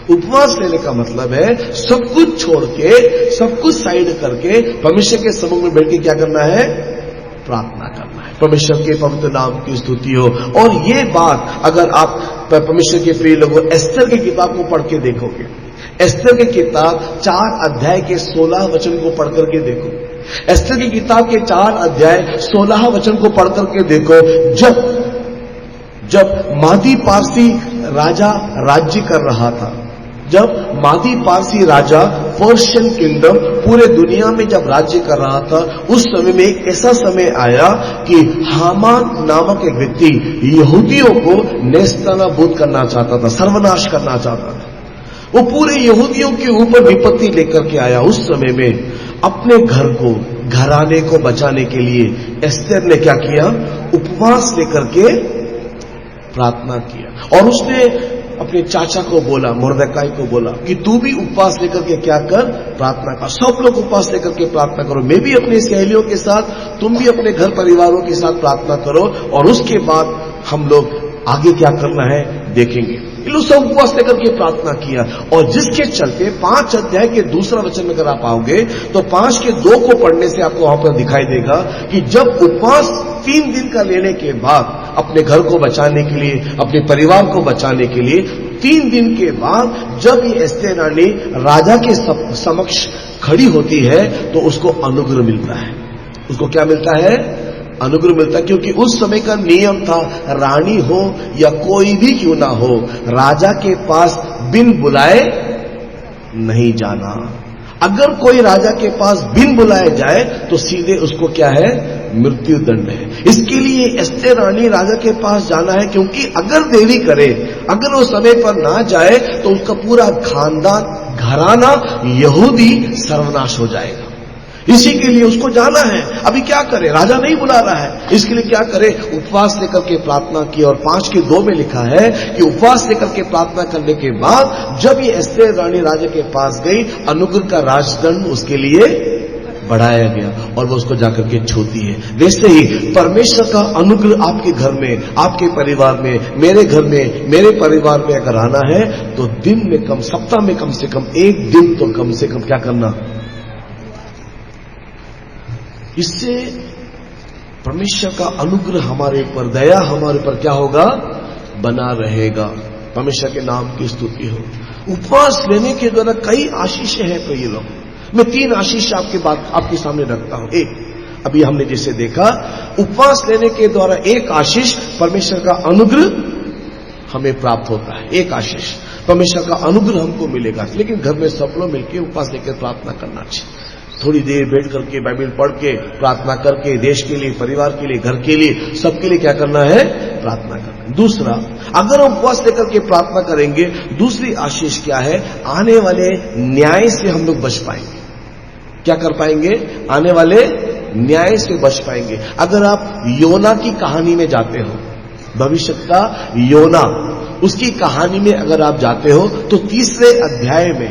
उपवास लेने का मतलब है सब कुछ छोड़ के, सब कुछ साइड करके परमेश्वर के सम्मुख में बैठ के क्या करना है? प्रार्थना करना है। परमेश्वर के पवित्र नाम की स्तुति हो। और ये बात अगर आप परमेश्वर के प्रिय लोगों एस्तर की किताब को पढ़ के देखोगे, एस्तर की किताब 4 अध्याय के 16 वचन को पढ़ करके देखो। एस्तर की किताब के 4 अध्याय 16 वचन को पढ़ करके देखो। जब मादी पारसी राजा राज्य कर रहा था, जब मादी पारसी राजा पर्शियन किंगडम पूरे दुनिया में जब राज्य कर रहा था, उस समय में एक ऐसा समय आया कि हामान नामक एक व्यक्ति यहूदियों को नेस्तनाबूद करना चाहता था, सर्वनाश करना चाहता था। वो पूरे यहूदियों के ऊपर विपत्ति लेकर के आया। उस समय में अपने घर को, घराने को बचाने के लिए एस्तर ने क्या किया? उपवास लेकर के प्रार्थना किया और उसने अपने चाचा को बोला, मुर्दकाई को बोला कि तू भी उपवास लेकर के क्या कर, प्रार्थना कर। सब लोग उपवास लेकर के प्रार्थना करो, मैं भी अपनी सहेलियों के साथ, तुम भी अपने घर परिवारों के साथ प्रार्थना करो, और उसके बाद हम लोग आगे क्या करना है देखेंगे। ये लोग सब उपवास लेकर के प्रार्थना किया, और जिसके चलते 5 अध्याय के दूसरा वचन में अगर आप आओगे तो 5 के 2 को पढ़ने से आपको वहां पर दिखाई देगा कि जब उपवास 3 दिन का लेने के बाद अपने घर को बचाने के लिए, अपने परिवार को बचाने के लिए, 3 दिन के बाद जब ये एस्तेर रानी राजा के समक्ष खड़ी होती है तो उसको अनुग्रह मिलता है। उसको क्या मिलता है? अनुग्रह मिलता है, क्योंकि उस समय का नियम था रानी हो या कोई भी क्यों ना हो, राजा के पास बिन बुलाए नहीं जाना। अगर कोई राजा के पास बिन बुलाए जाए तो सीधे उसको क्या है? मृत्यु दंड है। इसके लिए एस्तेर रानी राजा के पास जाना है, क्योंकि अगर देरी करे, अगर वो समय पर ना जाए तो उसका पूरा खानदान, घराना यहूदी सर्वनाश हो जाएगा। इसी के लिए उसको जाना है। अभी क्या करे? राजा नहीं बुला रहा है, इसके लिए क्या करे? उपवास लेकर के प्रार्थना की, और 5 के 2 में लिखा है कि उपवास लेकर के प्रार्थना करने के बाद जब ये एस्तेर रानी राजा के पास गई, अनुग्रह का राजदंड उसके लिए बढ़ाया गया और वो उसको जाकर के छूती है। वैसे ही परमेश्वर का अनुग्रह आपके घर में, आपके परिवार में, मेरे घर में, मेरे परिवार में अगर आना है तो दिन में कम, सप्ताह में कम से कम 1 दिन तो कम से कम क्या करना। इससे परमेश्वर का अनुग्रह हमारे ऊपर, दया हमारे ऊपर क्या होगा? बना रहेगा। परमेश्वर के नाम की स्तुति हो। उपवास लेने के द्वारा कई आशीषें हैं। तो ये लोग, मैं 3 आशीष आपके सामने रखता हूं। एक, अभी हमने जैसे देखा, उपवास लेने के द्वारा एक आशीष बैश्वर का अनुग्रह हमें प्राप्त होता है। एक आशीष परमेश्वर का अनुग्रह हमको मिलेगा, लेकिन घर में सब लोग मिलकर उपवास लेकर प्रार्थना करना चाहिए। थोड़ी देर बैठ करके बाइबल पढ़ के प्रार्थना करके देश के लिए, परिवार के लिए, घर के लिए, सबके लिए क्या करना है? प्रार्थना करना। दूसरा, अगर हम उपवास लेकर के प्रार्थना करेंगे, दूसरी आशीष क्या है? आने वाले न्याय से हम लोग बच पाएंगे। क्या कर पाएंगे? आने वाले न्याय से बच पाएंगे। अगर आप योना की कहानी में जाते हो, भविष्य का योना, उसकी कहानी में अगर आप जाते हो तो 3रे अध्याय में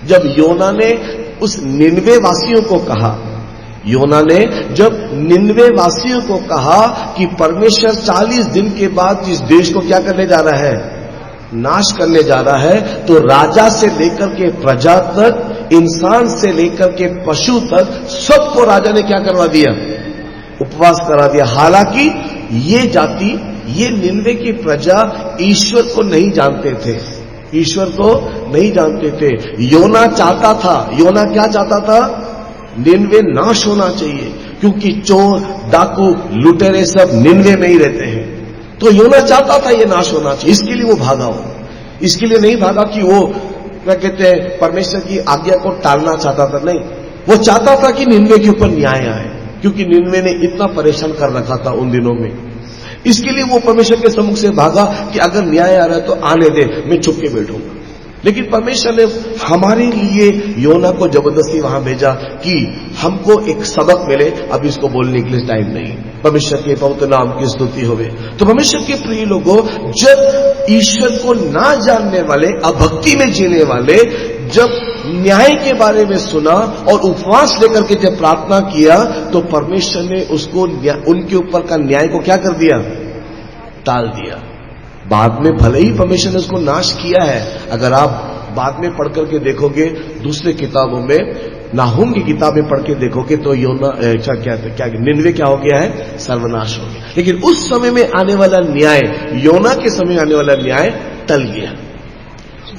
जब योना ने उस निनवे वासियों को कहा, योना ने जब निनवे वासियों को कहा कि परमेश्वर 40 दिन के बाद इस देश को क्या करने जा रहा है? नाश करने जा रहा है, तो राजा से लेकर के प्रजा तक, इंसान से लेकर के पशु तक, सबको राजा ने क्या करवा दिया? उपवास करा दिया। हालांकि ये जाति, ये निनवे की प्रजा ईश्वर को नहीं जानते थे, ईश्वर को नहीं जानते थे। योना चाहता था, योना क्या चाहता था? निनवे नाश होना चाहिए, क्योंकि चोर, डाकू, लुटेरे सब निनवे में ही रहते हैं। तो योना चाहता था ये नाश होना चाहिए, इसके लिए वो भागा। हो इसके लिए नहीं भागा कि वो क्या कहते हैं, परमेश्वर की आज्ञा को टालना चाहता था, नहीं, वो चाहता था कि निनवे के ऊपर न्याय आए, क्योंकि निनवे ने इतना परेशान कर रखा था उन दिनों में। इसके लिए वो परमेश्वर के सम्मुख से भागा कि अगर न्याय आ रहा है तो आने दे, मैं छुप के बैठूंगा। लेकिन परमेश्वर ने हमारे लिए योना को जबरदस्ती वहां भेजा कि हमको एक सबक मिले। अब इसको बोलने के लिए टाइम नहीं। परमेश्वर के पवित्र नाम की स्तुति होवे। तो परमेश्वर के प्रिय लोगों, जब ईश्वर को ना जानने वाले, अभक्ति में जीने वाले जब न्याय के बारे में सुना और उपवास लेकर के जब प्रार्थना किया, तो परमेश्वर ने उसको, उनके ऊपर का न्याय को क्या कर दिया? टाल दिया। बाद में भले ही परमेश्वर ने उसको नाश किया है। अगर आप बाद में पढ़ करके देखोगे दूसरे किताबों में, नाहुम की किताबें पढ़ के देखोगे तो योना क्या निनवे क्या हो गया है? सर्वनाश हो गया। लेकिन उस समय में आने वाला न्याय, योना के समय आने वाला न्याय टल गया।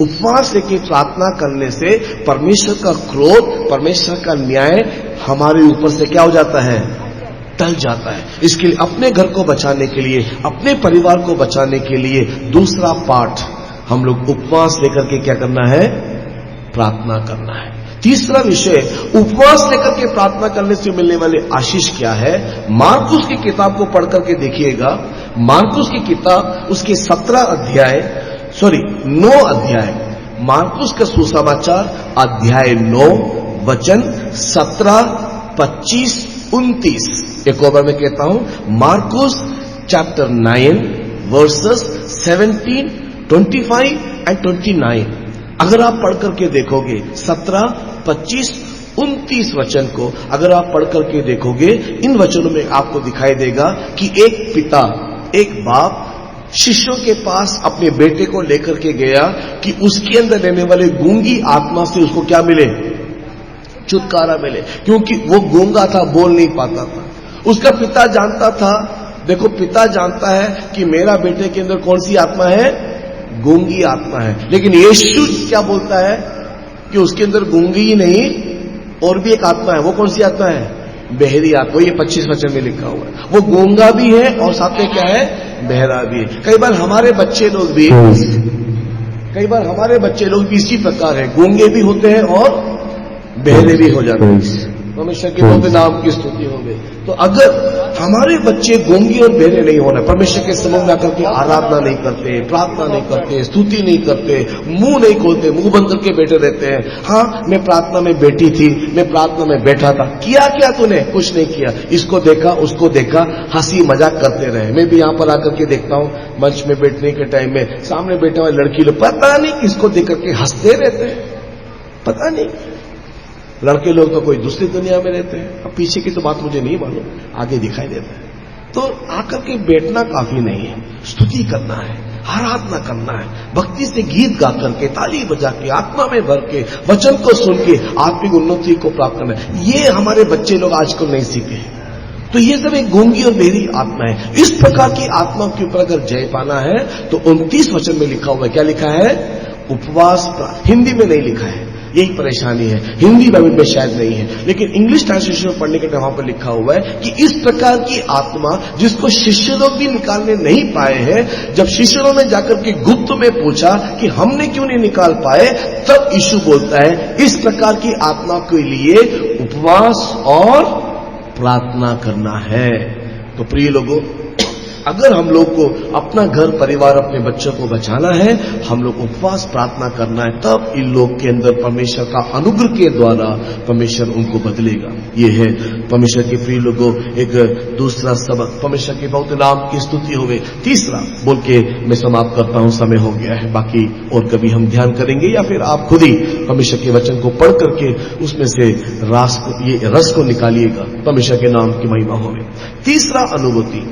उपवास लेके प्रार्थना करने से परमेश्वर का क्रोध, परमेश्वर का न्याय हमारे ऊपर से क्या हो जाता है? टल जाता है। इसके लिए अपने घर को बचाने के लिए, अपने परिवार को बचाने के लिए दूसरा पाठ हम लोग उपवास लेकर के क्या करना है? प्रार्थना करना है। तीसरा विषय, उपवास लेकर के प्रार्थना करने से मिलने वाले आशीष क्या है? मार्कुस की किताब को पढ़ करके देखिएगा। मार्कुस की किताब, उसके 9 अध्याय, मार्कुस का सुसमाचार अध्याय 9 वचन 17, 25, 29। एक और बार मैं कहता हूं, मार्कुस चैप्टर 9 वर्सेस 17, 25 एंड 29 अगर आप पढ़ करके देखोगे, 17, 25, 29 वचन को अगर आप पढ़ करके देखोगे, इन वचनों में आपको दिखाई देगा कि एक पिता, एक बाप शिष्यों के पास अपने बेटे को लेकर के गया कि उसके अंदर रहने वाले गूंगी आत्मा से उसको क्या मिले, छुटकारा मिले, क्योंकि वो गूंगा था, बोल नहीं पाता था। उसका पिता जानता था, देखो पिता जानता है कि मेरा बेटे के अंदर कौन सी आत्मा है, गूंगी आत्मा है, लेकिन यीशु क्या बोलता है कि उसके अंदर गूंगी ही नहीं और भी एक आत्मा है। वो कौन सी आत्मा है, बहरी आत्मा। ये 25 वचन में लिखा हुआ है, वो गूंगा भी है और साथ में क्या है, बहरा भी है। कई बार हमारे बच्चे लोग भी इसी प्रकार है, गूंगे भी होते हैं और बहरे भी हो जाते हैं। परमेश्वर के पवित्र नाम की स्तुति हो गई। तो अगर हमारे बच्चे गूंगे और बहरे नहीं होना, परमेश्वर के समूह में आकर के आराधना नहीं करते, प्रार्थना नहीं करते, स्तुति नहीं करते, मुंह नहीं खोलते, मुंह बंद करके बैठे रहते हैं। हाँ, मैं प्रार्थना में बैठी थी, मैं प्रार्थना में बैठा था, किया क्या तूने, कुछ नहीं किया, इसको देखा उसको देखा, हंसी मजाक करते रहे। मैं भी यहां पर आकर के देखता हूं, मंच में बैठने के टाइम में सामने बैठे हुए लड़की लोग पता नहीं किसको देख करके हंसते रहते हैं, पता नहीं। लड़के लोग तो कोई दूसरी दुनिया में रहते हैं, अब पीछे की तो बात मुझे नहीं मालूम, आगे दिखाई देता है। तो आकर के बैठना काफी नहीं है, स्तुति करना है, आराधना करना है, भक्ति से गीत गा करके, ताली बजा के, आत्मा में भर के, वचन को सुन के आत्मिक उन्नति को प्राप्त करना है। ये हमारे बच्चे लोग आजकल नहीं सीखे। तो ये सब एक गूंगी और बहरी आत्मा है। इस प्रकार की आत्मा के ऊपर अगर जय पाना है तो 29 वचन में लिखा हुआ है, क्या लिखा है, उपवास। हिंदी में नहीं लिखा है, यही परेशानी है, हिंदी बाइबल में शायद नहीं है, लेकिन इंग्लिश ट्रांसलेशन पढ़ने के वहां पर लिखा हुआ है कि इस प्रकार की आत्मा जिसको शिष्य लोग भी निकालने नहीं पाए हैं, जब शिष्यों ने जाकर के गुप्त में पूछा कि हमने क्यों नहीं निकाल पाए, तब यीशु बोलता है इस प्रकार की आत्मा के लिए उपवास और प्रार्थना करना है। तो प्रिय लोगों, अगर हम लोग को अपना घर परिवार, अपने बच्चों को बचाना है, हम लोग उपवास प्रार्थना करना है, तब इन लोग के अंदर परमेश्वर का अनुग्रह के द्वारा परमेश्वर उनको बदलेगा। ये है परमेश्वर के प्रिय लोगों एक दूसरा सबक, परमेश्वर के बहुत नाम की स्तुति हो गई। तीसरा बोल के मैं समाप्त करता हूं, समय हो गया है, बाकी और कभी हम ध्यान करेंगे या फिर आप खुद ही परमेश्वर के वचन को पढ़ करके उसमें से रस को निकालिएगा। परमेश्वर के नाम की महिमा हो गई। तीसरा अनुभूति,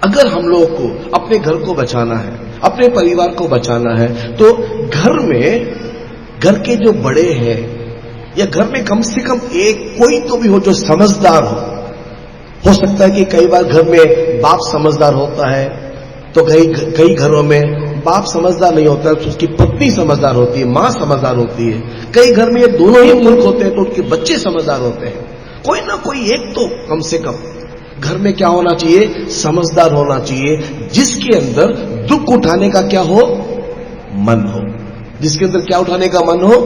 अगर हम लोग को अपने घर को बचाना है, अपने परिवार को बचाना है, तो घर के जो बड़े हैं या घर में कम से कम एक कोई तो भी हो जो समझदार हो सकता है कि कई बार घर में बाप समझदार होता है, तो कई घरों में बाप समझदार नहीं होता है, तो उसकी पत्नी समझदार होती है, मां समझदार होती है। कई घर में ये दोनों ही मूर्ख होते हैं, तो उनके बच्चे समझदार होते हैं। कोई ना कोई एक तो कम से कम घर में क्या होना चाहिए, समझदार होना चाहिए, जिसके अंदर दुख उठाने का क्या हो, मन हो, जिसके अंदर क्या उठाने का मन हो,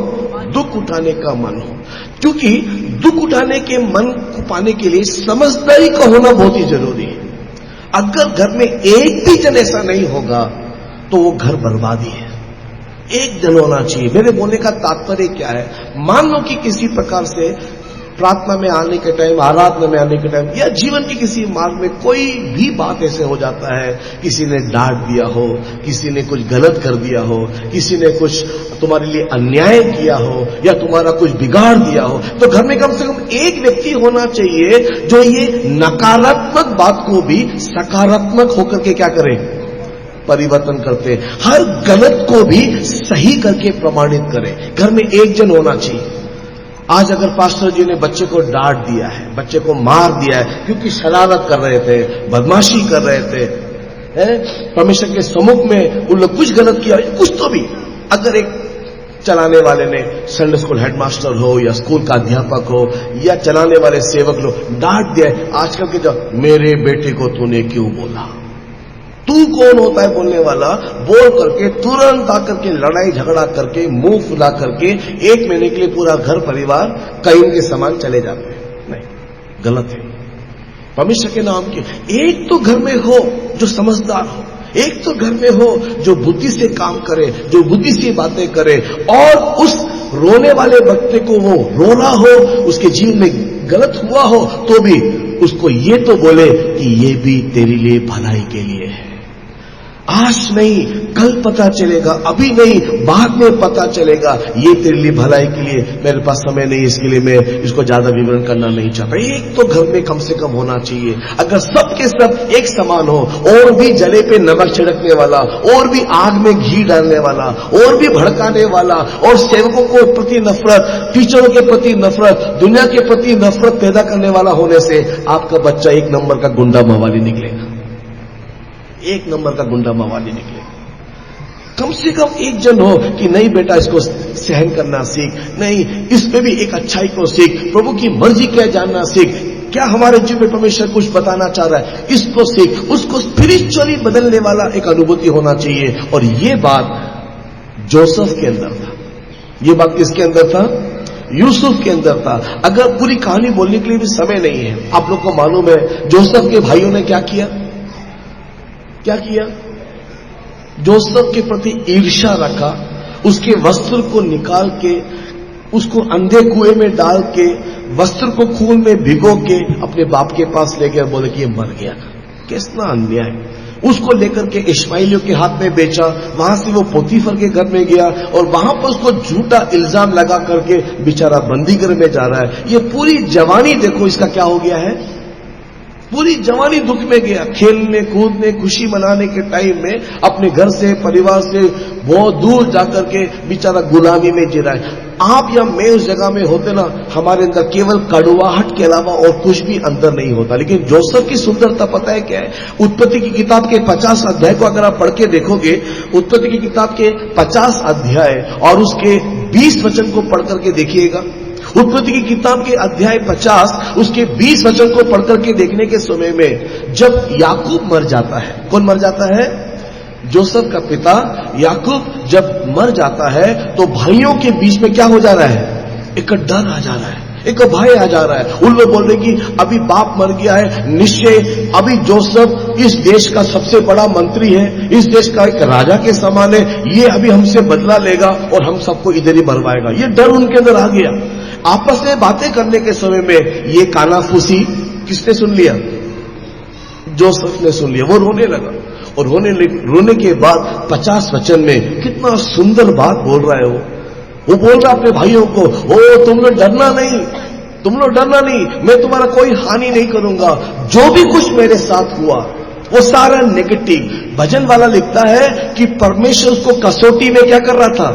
दुख उठाने का मन हो। क्योंकि दुख उठाने के मन को पाने के लिए समझदारी का होना बहुत ही जरूरी है। अगर घर में एक भी जन ऐसा नहीं होगा तो वो घर बर्बादी है। एक जन होना चाहिए। मेरे बोलने का तात्पर्य क्या है, मान लो कि किसी प्रकार से प्रार्थना में आने के टाइम, आराधना में आने के टाइम या जीवन के किसी मार्ग में कोई भी बात ऐसे हो जाता है, किसी ने डांट दिया हो, किसी ने कुछ गलत कर दिया हो, किसी ने कुछ तुम्हारे लिए अन्याय किया हो या तुम्हारा कुछ बिगाड़ दिया हो, तो घर में कम से कम एक व्यक्ति होना चाहिए जो ये नकारात्मक बात को भी सकारात्मक होकर के क्या करे, परिवर्तन करते, हर गलत को भी सही करके प्रमाणित करे। घर में एक जन होना चाहिए। आज अगर पास्टर जी ने बच्चे को डांट दिया है, बच्चे को मार दिया है क्योंकि शरारत कर रहे थे, बदमाशी कर रहे थे, परमेश्वर के सम्मुख में उन लोग कुछ गलत किया, कुछ तो भी, अगर एक चलाने वाले ने, संडे स्कूल हेडमास्टर हो या स्कूल का अध्यापक हो या चलाने वाले सेवक लोग डांट दिया है, आजकल के जो मेरे बेटे को तूने क्यों बोला, तू कौन होता है बोलने वाला, बोल करके तुरंत आकर के लड़ाई झगड़ा करके मुंह फुला करके 1 महीने के लिए पूरा घर परिवार कैन के समान चले जाते हैं। नहीं, गलत है। परमेश्वर के नाम के एक तो घर में हो जो समझदार हो, एक तो घर में हो जो बुद्धि से काम करे, जो बुद्धि से बातें करे, और उस रोने वाले बच्चे को वो रो रहा हो, उसके जीवन में गलत हुआ हो तो भी उसको ये तो बोले कि ये भी तेरे लिए भलाई के लिए है। आज नहीं, कल पता चलेगा, अभी नहीं, बाद में पता चलेगा। ये तेरे लिए भलाई के लिए, मेरे पास समय नहीं, इसके लिए मैं इसको ज्यादा विवरण करना नहीं चाहता। एक तो घर में कम से कम होना चाहिए। अगर सब के सब एक समान हो, और भी जले पे नमक छिड़कने वाला, और भी आग में घी डालने वाला, और भी भड़काने वाला, और सेवकों को प्रति नफरत, टीचरों के प्रति नफरत, दुनिया के प्रति नफरत पैदा करने वाला होने से आपका बच्चा एक नंबर का गुंडा मवाली निकलेगा, एक नंबर का गुंडा मवाली निकलेगा। कम से कम एक जन हो कि नहीं बेटा इसको सहन करना सीख, नहीं इसमें भी एक अच्छाई को सीख, प्रभु की मर्जी क्या जानना सीख, क्या हमारे जीवन में परमेश्वर कुछ बताना चाह रहा है इसको सीख। उसको स्पिरिचुअली बदलने वाला एक अनुभूति होना चाहिए। और ये बात जोसेफ के अंदर था। ये बात किसके अंदर था? यूसुफ के अंदर था। अगर पूरी कहानी बोलने के लिए भी समय नहीं है, आप लोग को मालूम है जोसेफ के भाइयों ने क्या किया? क्या किया? जोसेफ के प्रति ईर्ष्या रखा, उसके वस्त्र को निकाल के, उसको अंधे कुएं में डाल के, वस्त्र को खून में भिगो के अपने बाप के पास ले गए, बोले कि ये मर गया। कितना अन्याय। उसको लेकर के इश्माइलियों के हाथ में बेचा, वहां से वो पोतीफर के घर में गया और वहां पर उसको झूठा इल्जाम लगा करके बेचारा बंदीगृह में जा रहा है। ये पूरी जवानी देखो इसका क्या हो गया है। पूरी जवानी दुख में गया। खेलने कूदने खुशी मनाने के टाइम में अपने घर से परिवार से बहुत दूर जाकर के बेचारा गुलामी में जी रहा है। आप या मैं उस जगह में होते ना, हमारे अंदर केवल कड़वाहट के अलावा और कुछ भी अंदर नहीं होता। लेकिन जोसेफ की सुंदरता पता है क्या है? उत्पत्ति की किताब के 50 अध्याय को अगर आप पढ़ के देखोगे, उत्पत्ति की किताब के 50 अध्याय और उसके 20 वचन को पढ़ करके देखिएगा। उत्पत्ति की किताब के अध्याय 50 उसके 20 वचन को पढ़कर के देखने के समय में जब याकूब मर जाता है, कौन मर जाता है? जोसेफ का पिता याकूब जब मर जाता है तो भाइयों के बीच में क्या हो जा रहा है? एक डर आ जा रहा है, एक भय आ जा रहा है। उन लोग बोल रहे कि अभी बाप मर गया है, निश्चय अभी जोसेफ इस देश का सबसे बड़ा मंत्री है, इस देश का एक राजा के समान है, ये अभी हमसे बदला लेगा और हम सबको इधर ही मरवाएगा। ये डर उनके अंदर आ गया। आपस में बातें करने के समय में ये कानाफूसी किसने सुन लिया? जोसेफ ने सुन लिया। वो रोने लगा और रोने के बाद 50 वचन में कितना सुंदर बात बोल रहा है वो बोल रहा अपने भाइयों को, ओ तुम लोग डरना नहीं, तुम लोग डरना नहीं, मैं तुम्हारा कोई हानि नहीं करूंगा। जो भी कुछ मेरे साथ हुआ वो सारा नेगेटिव। भजन वाला लिखता है कि परमेश्वर उसको कसौटी में क्या कर रहा था?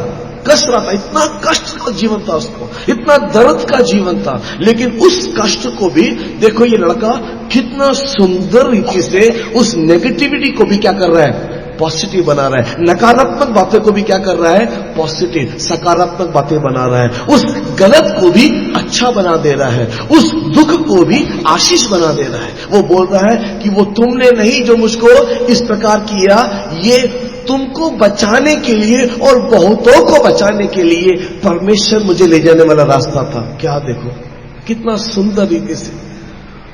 कष्ट रहा था। इतना कष्ट का जीवन था उसको, इतना दर्द का जीवन था, लेकिन उस कष्ट को भी देखो ये लड़का कितना सुंदर रीति से उस नेगेटिविटी को भी क्या कर रहा है? पॉजिटिव बना रहा है। नकारात्मक बातें को भी क्या कर रहा है? पॉजिटिव, सकारात्मक बातें बना रहा है। उस गलत को भी अच्छा बना दे रहा है, उस दुख को भी आशीष बना दे रहा है। वो बोल रहा है कि वो तुमने नहीं जो मुझको इस प्रकार किया, ये तुमको बचाने के लिए और बहुतों को बचाने के लिए परमेश्वर मुझे ले जाने वाला रास्ता था। क्या देखो कितना सुंदर रीति से।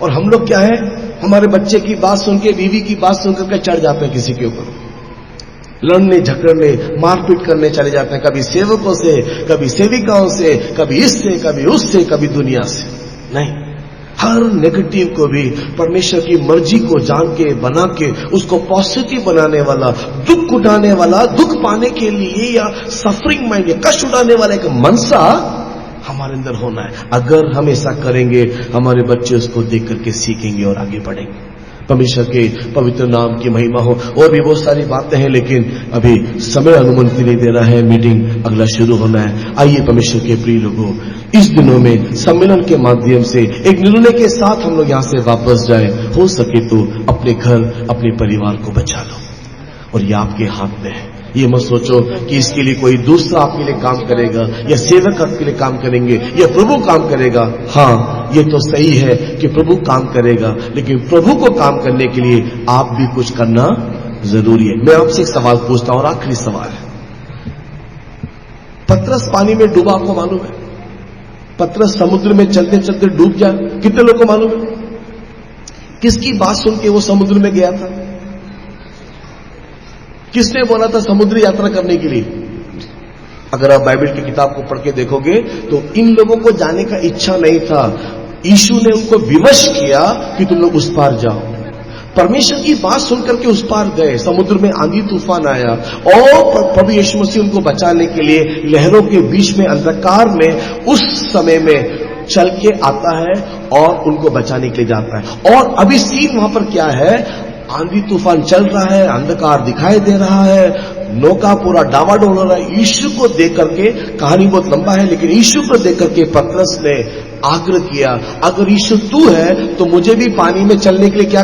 और हम लोग क्या है, हमारे बच्चे की बात सुन के, बीवी की बात सुनकर के चढ़ जाते हैं किसी के ऊपर, लड़ने झगड़ने मारपीट करने चले जाते हैं, कभी सेवकों से, कभी सेविकाओं से, कभी इससे, कभी उससे, कभी दुनिया से। नहीं, हर नेगेटिव को भी परमेश्वर की मर्जी को जान के बना के उसको पॉजिटिव बनाने वाला, दुख उठाने वाला, दुख पाने के लिए या सफरिंग माइंड या कष्ट उठाने वाला एक मनसा हमारे अंदर होना है। अगर हम ऐसा करेंगे, हमारे बच्चे उसको देख करके सीखेंगे और आगे बढ़ेंगे। परमेश्वर के पवित्र नाम की महिमा हो। और भी बहुत सारी बातें हैं, लेकिन अभी समय अनुमति नहीं दे रहा है, मीटिंग अगला शुरू होना है। आइए परमेश्वर के प्रिय लोगों, इस दिनों में सम्मेलन के माध्यम से एक निर्णय के साथ हम लोग यहां से वापस जाए। हो सके तो अपने घर, अपने परिवार को बचा लो, और ये आपके हाथ में है। ये मत सोचो कि इसके लिए कोई दूसरा आपके लिए काम करेगा या सेवक आपके लिए काम करेंगे या प्रभु काम करेगा। हाँ, ये तो सही है कि प्रभु काम करेगा, लेकिन प्रभु को काम करने के लिए आप भी कुछ करना जरूरी है। मैं आपसे एक सवाल पूछता हूं और आखिरी सवाल है। पतरस पानी में डूबा, आपको मालूम है? पतरस समुद्र में चलते चलते डूब जाए, कितने लोगों को मालूम है? किसकी बात सुन के वो समुद्र में गया था? किसने बोला था समुद्र यात्रा करने के लिए? अगर आप बाइबल की किताब को पढ़ के देखोगे तो इन लोगों को जाने का इच्छा नहीं था। यीशु ने उनको विवश किया कि तुम लोग उस पार जाओ। परमेश्वर की बात सुनकर के उस पार गए। समुद्र में आंधी तूफान आया और प्रभु यीशु मसीह उनको बचाने के लिए लहरों के बीच में, अंधकार में, उस समय में चल के आता है और उनको बचाने के लिए जाता है। और अभी सीन वहां पर क्या है, आंधी तूफान चल रहा है, अंधकार दिखाई दे रहा है, नौका पूरा डावाडोल हो रहा है। यीशु को देख करके, कहानी बहुत लंबा है, लेकिन यीशु को देख करके पतरस ने आग्रह किया, अगर यीशु तू है तो मुझे भी पानी में चलने के लिए क्या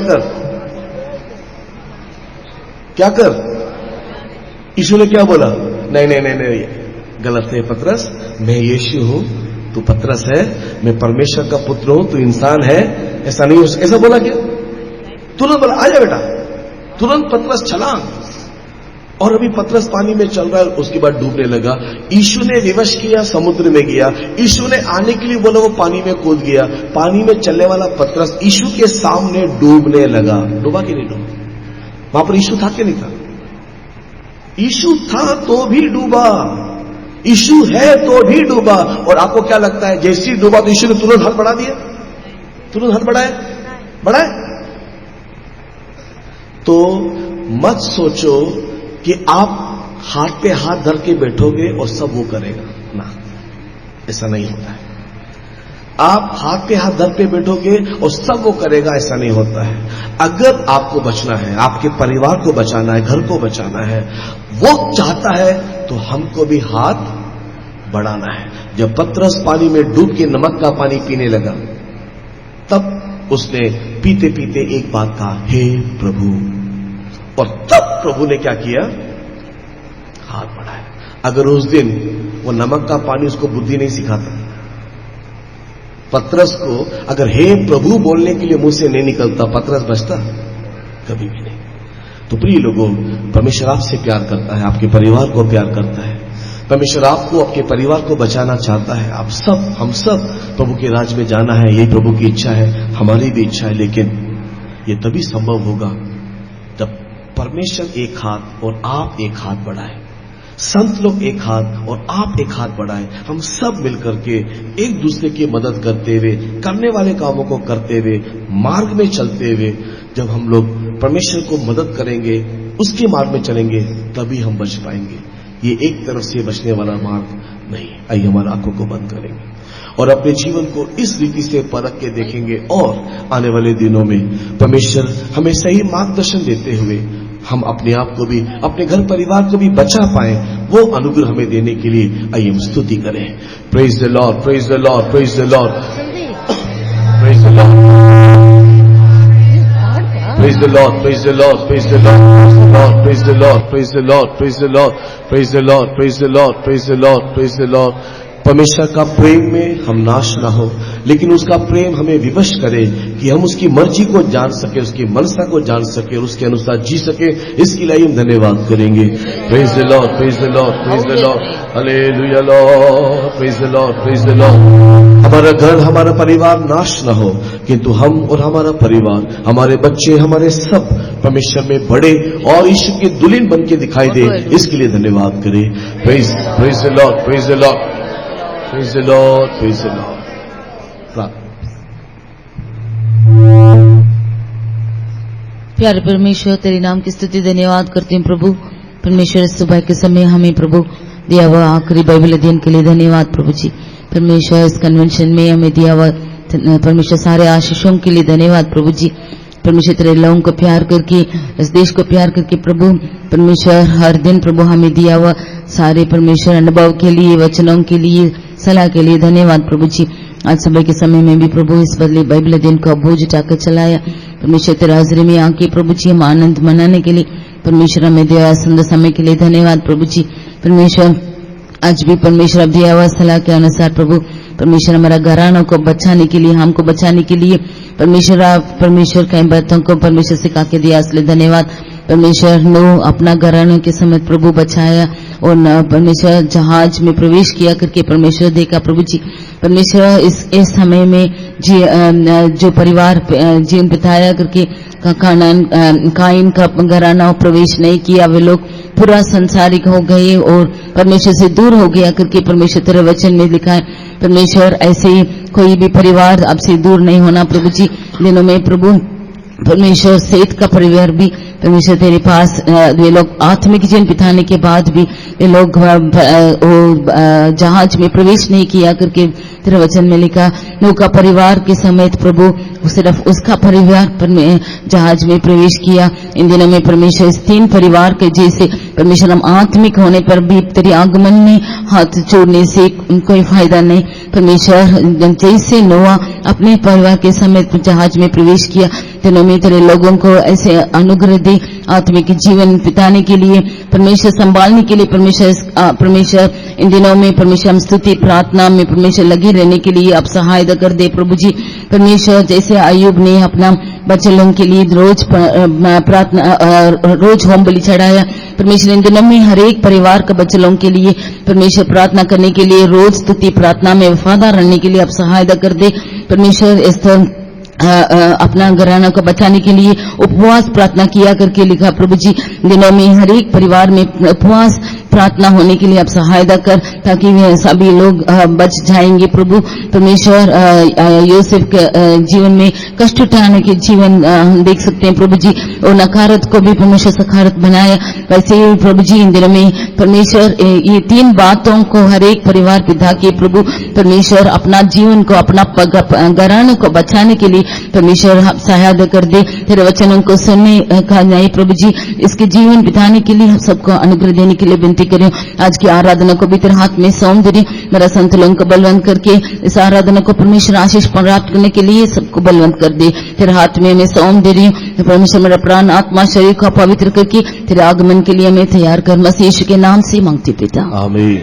कर। यीशु ने क्या बोला, नहीं नहीं नहीं नहीं, गलत है पतरस, मैं यीशु हूं, तू पतरस है, मैं परमेश्वर का पुत्र हूं, तू इंसान है, ऐसा नहीं हो। ऐसा बोला क्या? तुरंत बोला आजा बेटा, तुरंत पतरस छलांग। और अभी पतरस पानी में चल रहा है, उसके बाद डूबने लगा। यीशु ने विवश किया, समुद्र में गया। यीशु ने आने के लिए बोला, वो पानी में कूद गया। पानी में चलने वाला पतरस यीशु के सामने डूबने लगा। डूबा कि नहीं डूबा? वहां पर यीशु था कि नहीं था? यीशु था तो भी डूबा, यीशु है तो भी डूबा। और आपको क्या लगता है, जैसे ही डूबा तो यीशु ने तुरंत हाथ बढ़ा दिया? तुरंत हाथ बढ़ाए? तो मत सोचो कि आप हाथ पे हाथ धर के बैठोगे और सब वो करेगा ना, ऐसा नहीं होता है। आप हाथ पे हाथ धर के बैठोगे और सब वो करेगा, ऐसा नहीं होता है। अगर आपको बचना है, आपके परिवार को बचाना है, घर को बचाना है, वो चाहता है, तो हमको भी हाथ बढ़ाना है। जब पतरस पानी में डूब के नमक का पानी पीने लगा, तब उसने पीते पीते एक बात कहा, हे प्रभु। और तब प्रभु ने क्या किया, हाथ बढ़ाया। अगर उस दिन वो नमक का पानी उसको बुद्धि नहीं सिखाता, पतरस को अगर हे प्रभु बोलने के लिए मुंह से नहीं निकलता, पतरस बचता कभी भी नहीं। तो प्रिय लोगों, परमेश्वर आपसे प्यार करता है, आपके परिवार को प्यार करता है। परमेश्वर आपको, आपके परिवार को बचाना चाहता है। आप सब, हम सब प्रभु के राज में जाना है, यही प्रभु की इच्छा है, हमारी भी इच्छा है। लेकिन ये तभी संभव होगा जब परमेश्वर एक हाथ और आप एक हाथ बढ़ाए, संत लोग एक हाथ और आप एक हाथ बढ़ाए। हम सब मिलकर के एक दूसरे की मदद करते हुए, करने वाले कामों को करते हुए, मार्ग में चलते हुए, जब हम लोग परमेश्वर को मदद करेंगे, उसके मार्ग में चलेंगे, तभी हम बच पाएंगे। ये एक तरफ से बचने वाला मार्ग नहीं। आइए हमारी आंखों को बंद करेंगे और अपने जीवन को इस रीति से परख के देखेंगे, और आने वाले दिनों में परमेश्वर हमें सही मार्गदर्शन देते हुए हम अपने आप को भी, अपने घर परिवार को भी बचा पाए, वो अनुग्रह हमें देने के लिए आइए हम स्तुति करें। Praise the Lord, praise the Lord, praise the Lord, praise the Lord, praise the Lord, praise the Lord, praise the Lord, praise the Lord, praise the Lord, praise the Lord, praise the Lord, praise the Lord, praise the Lord, praise the Lord. परमेश्वर का प्रेम में हम नाश ना हो, लेकिन उसका प्रेम हमें विवश करे कि हम उसकी मर्जी को जान सके, उसकी मनसा को जान सके और उसके अनुसार जी सके। इसके लिए हम धन्यवाद करेंगे। Praise the Lord, praise the Lord, praise the Lord, hallelujah Lord, praise the Lord, praise the Lord. हमारा घर, हमारा परिवार नाश ना हो, किंतु हम और हमारा परिवार, हमारे बच्चे, हमारे सब परमेश्वर में बड़े और ईश्वर के दुल्हन बन के दिखाई दे। इसके लिए धन्यवाद करें। Praise, praise the Lord, praise the Lord, praise the Lord, praise the Lord. प्यारे परमेश्वर, तेरे नाम की स्तुति धन्यवाद करती हूँ प्रभु। परमेश्वर, इस सुबह के समय हमें प्रभु दिया हुआ आखिरी बाइबल अध्ययन के लिए धन्यवाद प्रभु जी। परमेश्वर, इस कन्वेंशन में हमें दिया हुआ परमेश्वर सारे आशीषों के लिए धन्यवाद प्रभु जी। परमेश्वर, तेरे लोगों को प्यार करके, इस देश को प्यार करके प्रभु परमेश्वर, हर दिन प्रभु हमें दिया हुआ सारे परमेश्वर अनुभव के लिए, वचनों के लिए, सलाह के लिए धन्यवाद प्रभु जी। आज सुबह के समय में भी प्रभु इस बदले बाइबल अध्ययन का बोझ उठाकर चलाया। परमेश्वर, तेरे हाजिरी में आके प्रभु जी हम आनंद मनाने के लिए परमेश्वर हमें दिया सुंदर समय के लिए धन्यवाद प्रभु जी। परमेश्वर, आज भी परमेश्वर अब दिया हुआ सलाह के अनुसार प्रभु परमेश्वर हमारा घरानों को बचाने के लिए, हमको बचाने के लिए परमेश्वर, आप परमेश्वर कई बातों को परमेश्वर सिखा के दिया, इसलिए धन्यवाद। परमेश्वर, नो अपना घरानों के समेत प्रभु बचाया और परमेश्वर जहाज में प्रवेश किया करके परमेश्वर देखा प्रभु जी। परमेश्वर, इस समय में जो परिवार जीवन बिताया करके काइन का घराना प्रवेश नहीं किया, वे लोग पूरा संसारिक हो गए और परमेश्वर से दूर हो गया करके परमेश्वर तेरे वचन में लिखा है। परमेश्वर, ऐसे ही कोई भी परिवार आपसे दूर नहीं होना प्रभु जी। दिनों में प्रभु परमेश्वर सेठ का परिवार भी परमेश्वर तेरे पास वे लोग आत्मिक जीवन बिताने के बाद भी वे लोग जहाज में प्रवेश नहीं किया करके तेरे वचन में लिखा। नूह का परिवार के समेत प्रभु सिर्फ उसका परिवार जहाज में प्रवेश किया। इन दिनों में परमेश्वर इस 3 परिवार के जैसे परमेश्वर हम आत्मिक होने पर भी तेरे आगमन में हाथ जोड़ने से कोई फायदा नहीं। परमेश्वर जैसे नोआ अपने परिवार के समेत जहाज में प्रवेश किया, दिनों में तेरे लोगों को ऐसे अनुग्रह दे आत्मिक जीवन बिताने के लिए, परमेश्वर संभालने के लिए। परमेश्वर इन दिनों में परमेश्वर हम स्तुति प्रार्थना में परमेश्वर लगे रहने के लिए आप सहायता कर दे प्रभु जी। परमेश्वर जैसे अय्यूब ने अपना बच्चों के लिए रोज प्रार्थना रोज होम बलि चढ़ाया, परमेश्वर इन दिनों में हर एक परिवार का बच्चों के लिए परमेश्वर प्रार्थना करने के लिए, रोज स्तुति प्रार्थना में वफादार रहने के लिए आप सहायता कर दे। परमेश्वर इस तरह अपना घराना को बचाने के लिए उपवास प्रार्थना किया करके लिखा। प्रभु जी दिनों में हर एक परिवार में उपवास प्रार्थना होने के लिए आप सहायता कर, ताकि सभी लोग बच जाएंगे। प्रभु परमेश्वर यूसुफ के जीवन में कष्ट उठाने के जीवन हम देख सकते हैं प्रभु जी, और नकारत को भी परमेश्वर सकारत बनाया। वैसे ही प्रभु जी इन दिनों में परमेश्वर ये 3 बातों को हर एक परिवार पिता के प्रभु परमेश्वर अपना जीवन को अपना घराने को बचाने के लिए परमेश्वर सहायता कर दे। तेरे वचनों को सुनने का न्याय प्रभु जी इसके जीवन बिताने के लिए हम सबको अनुग्रह देने के लिए विनती करें। आज की आराधना को भी तेरे हाथ में सौंप दे, मेरा संतुलन को बलवंत करके इस आराधना को परमेश्वर आशीष प्राप्त करने के लिए सबको बलवंत कर दे। तेरे हाथ में मैं सौंप दे रही हूँ। परमेश्वर मेरा प्राण आत्मा शरीर को पवित्र करके तेरे आगमन के लिए मैं तैयार कर, मसीह यीशु के नाम से मांगती पिता, आमीन।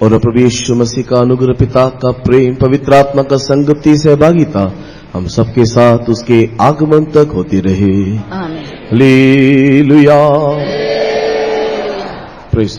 और प्रभु यीशु मसीह का अनुग्रह, पिता का प्रेम, पवित्र आत्मा का संगति सहभागिता हम सबके साथ उसके आगमन तक होती रहे। आमीन। हालेलुया। प्रेज़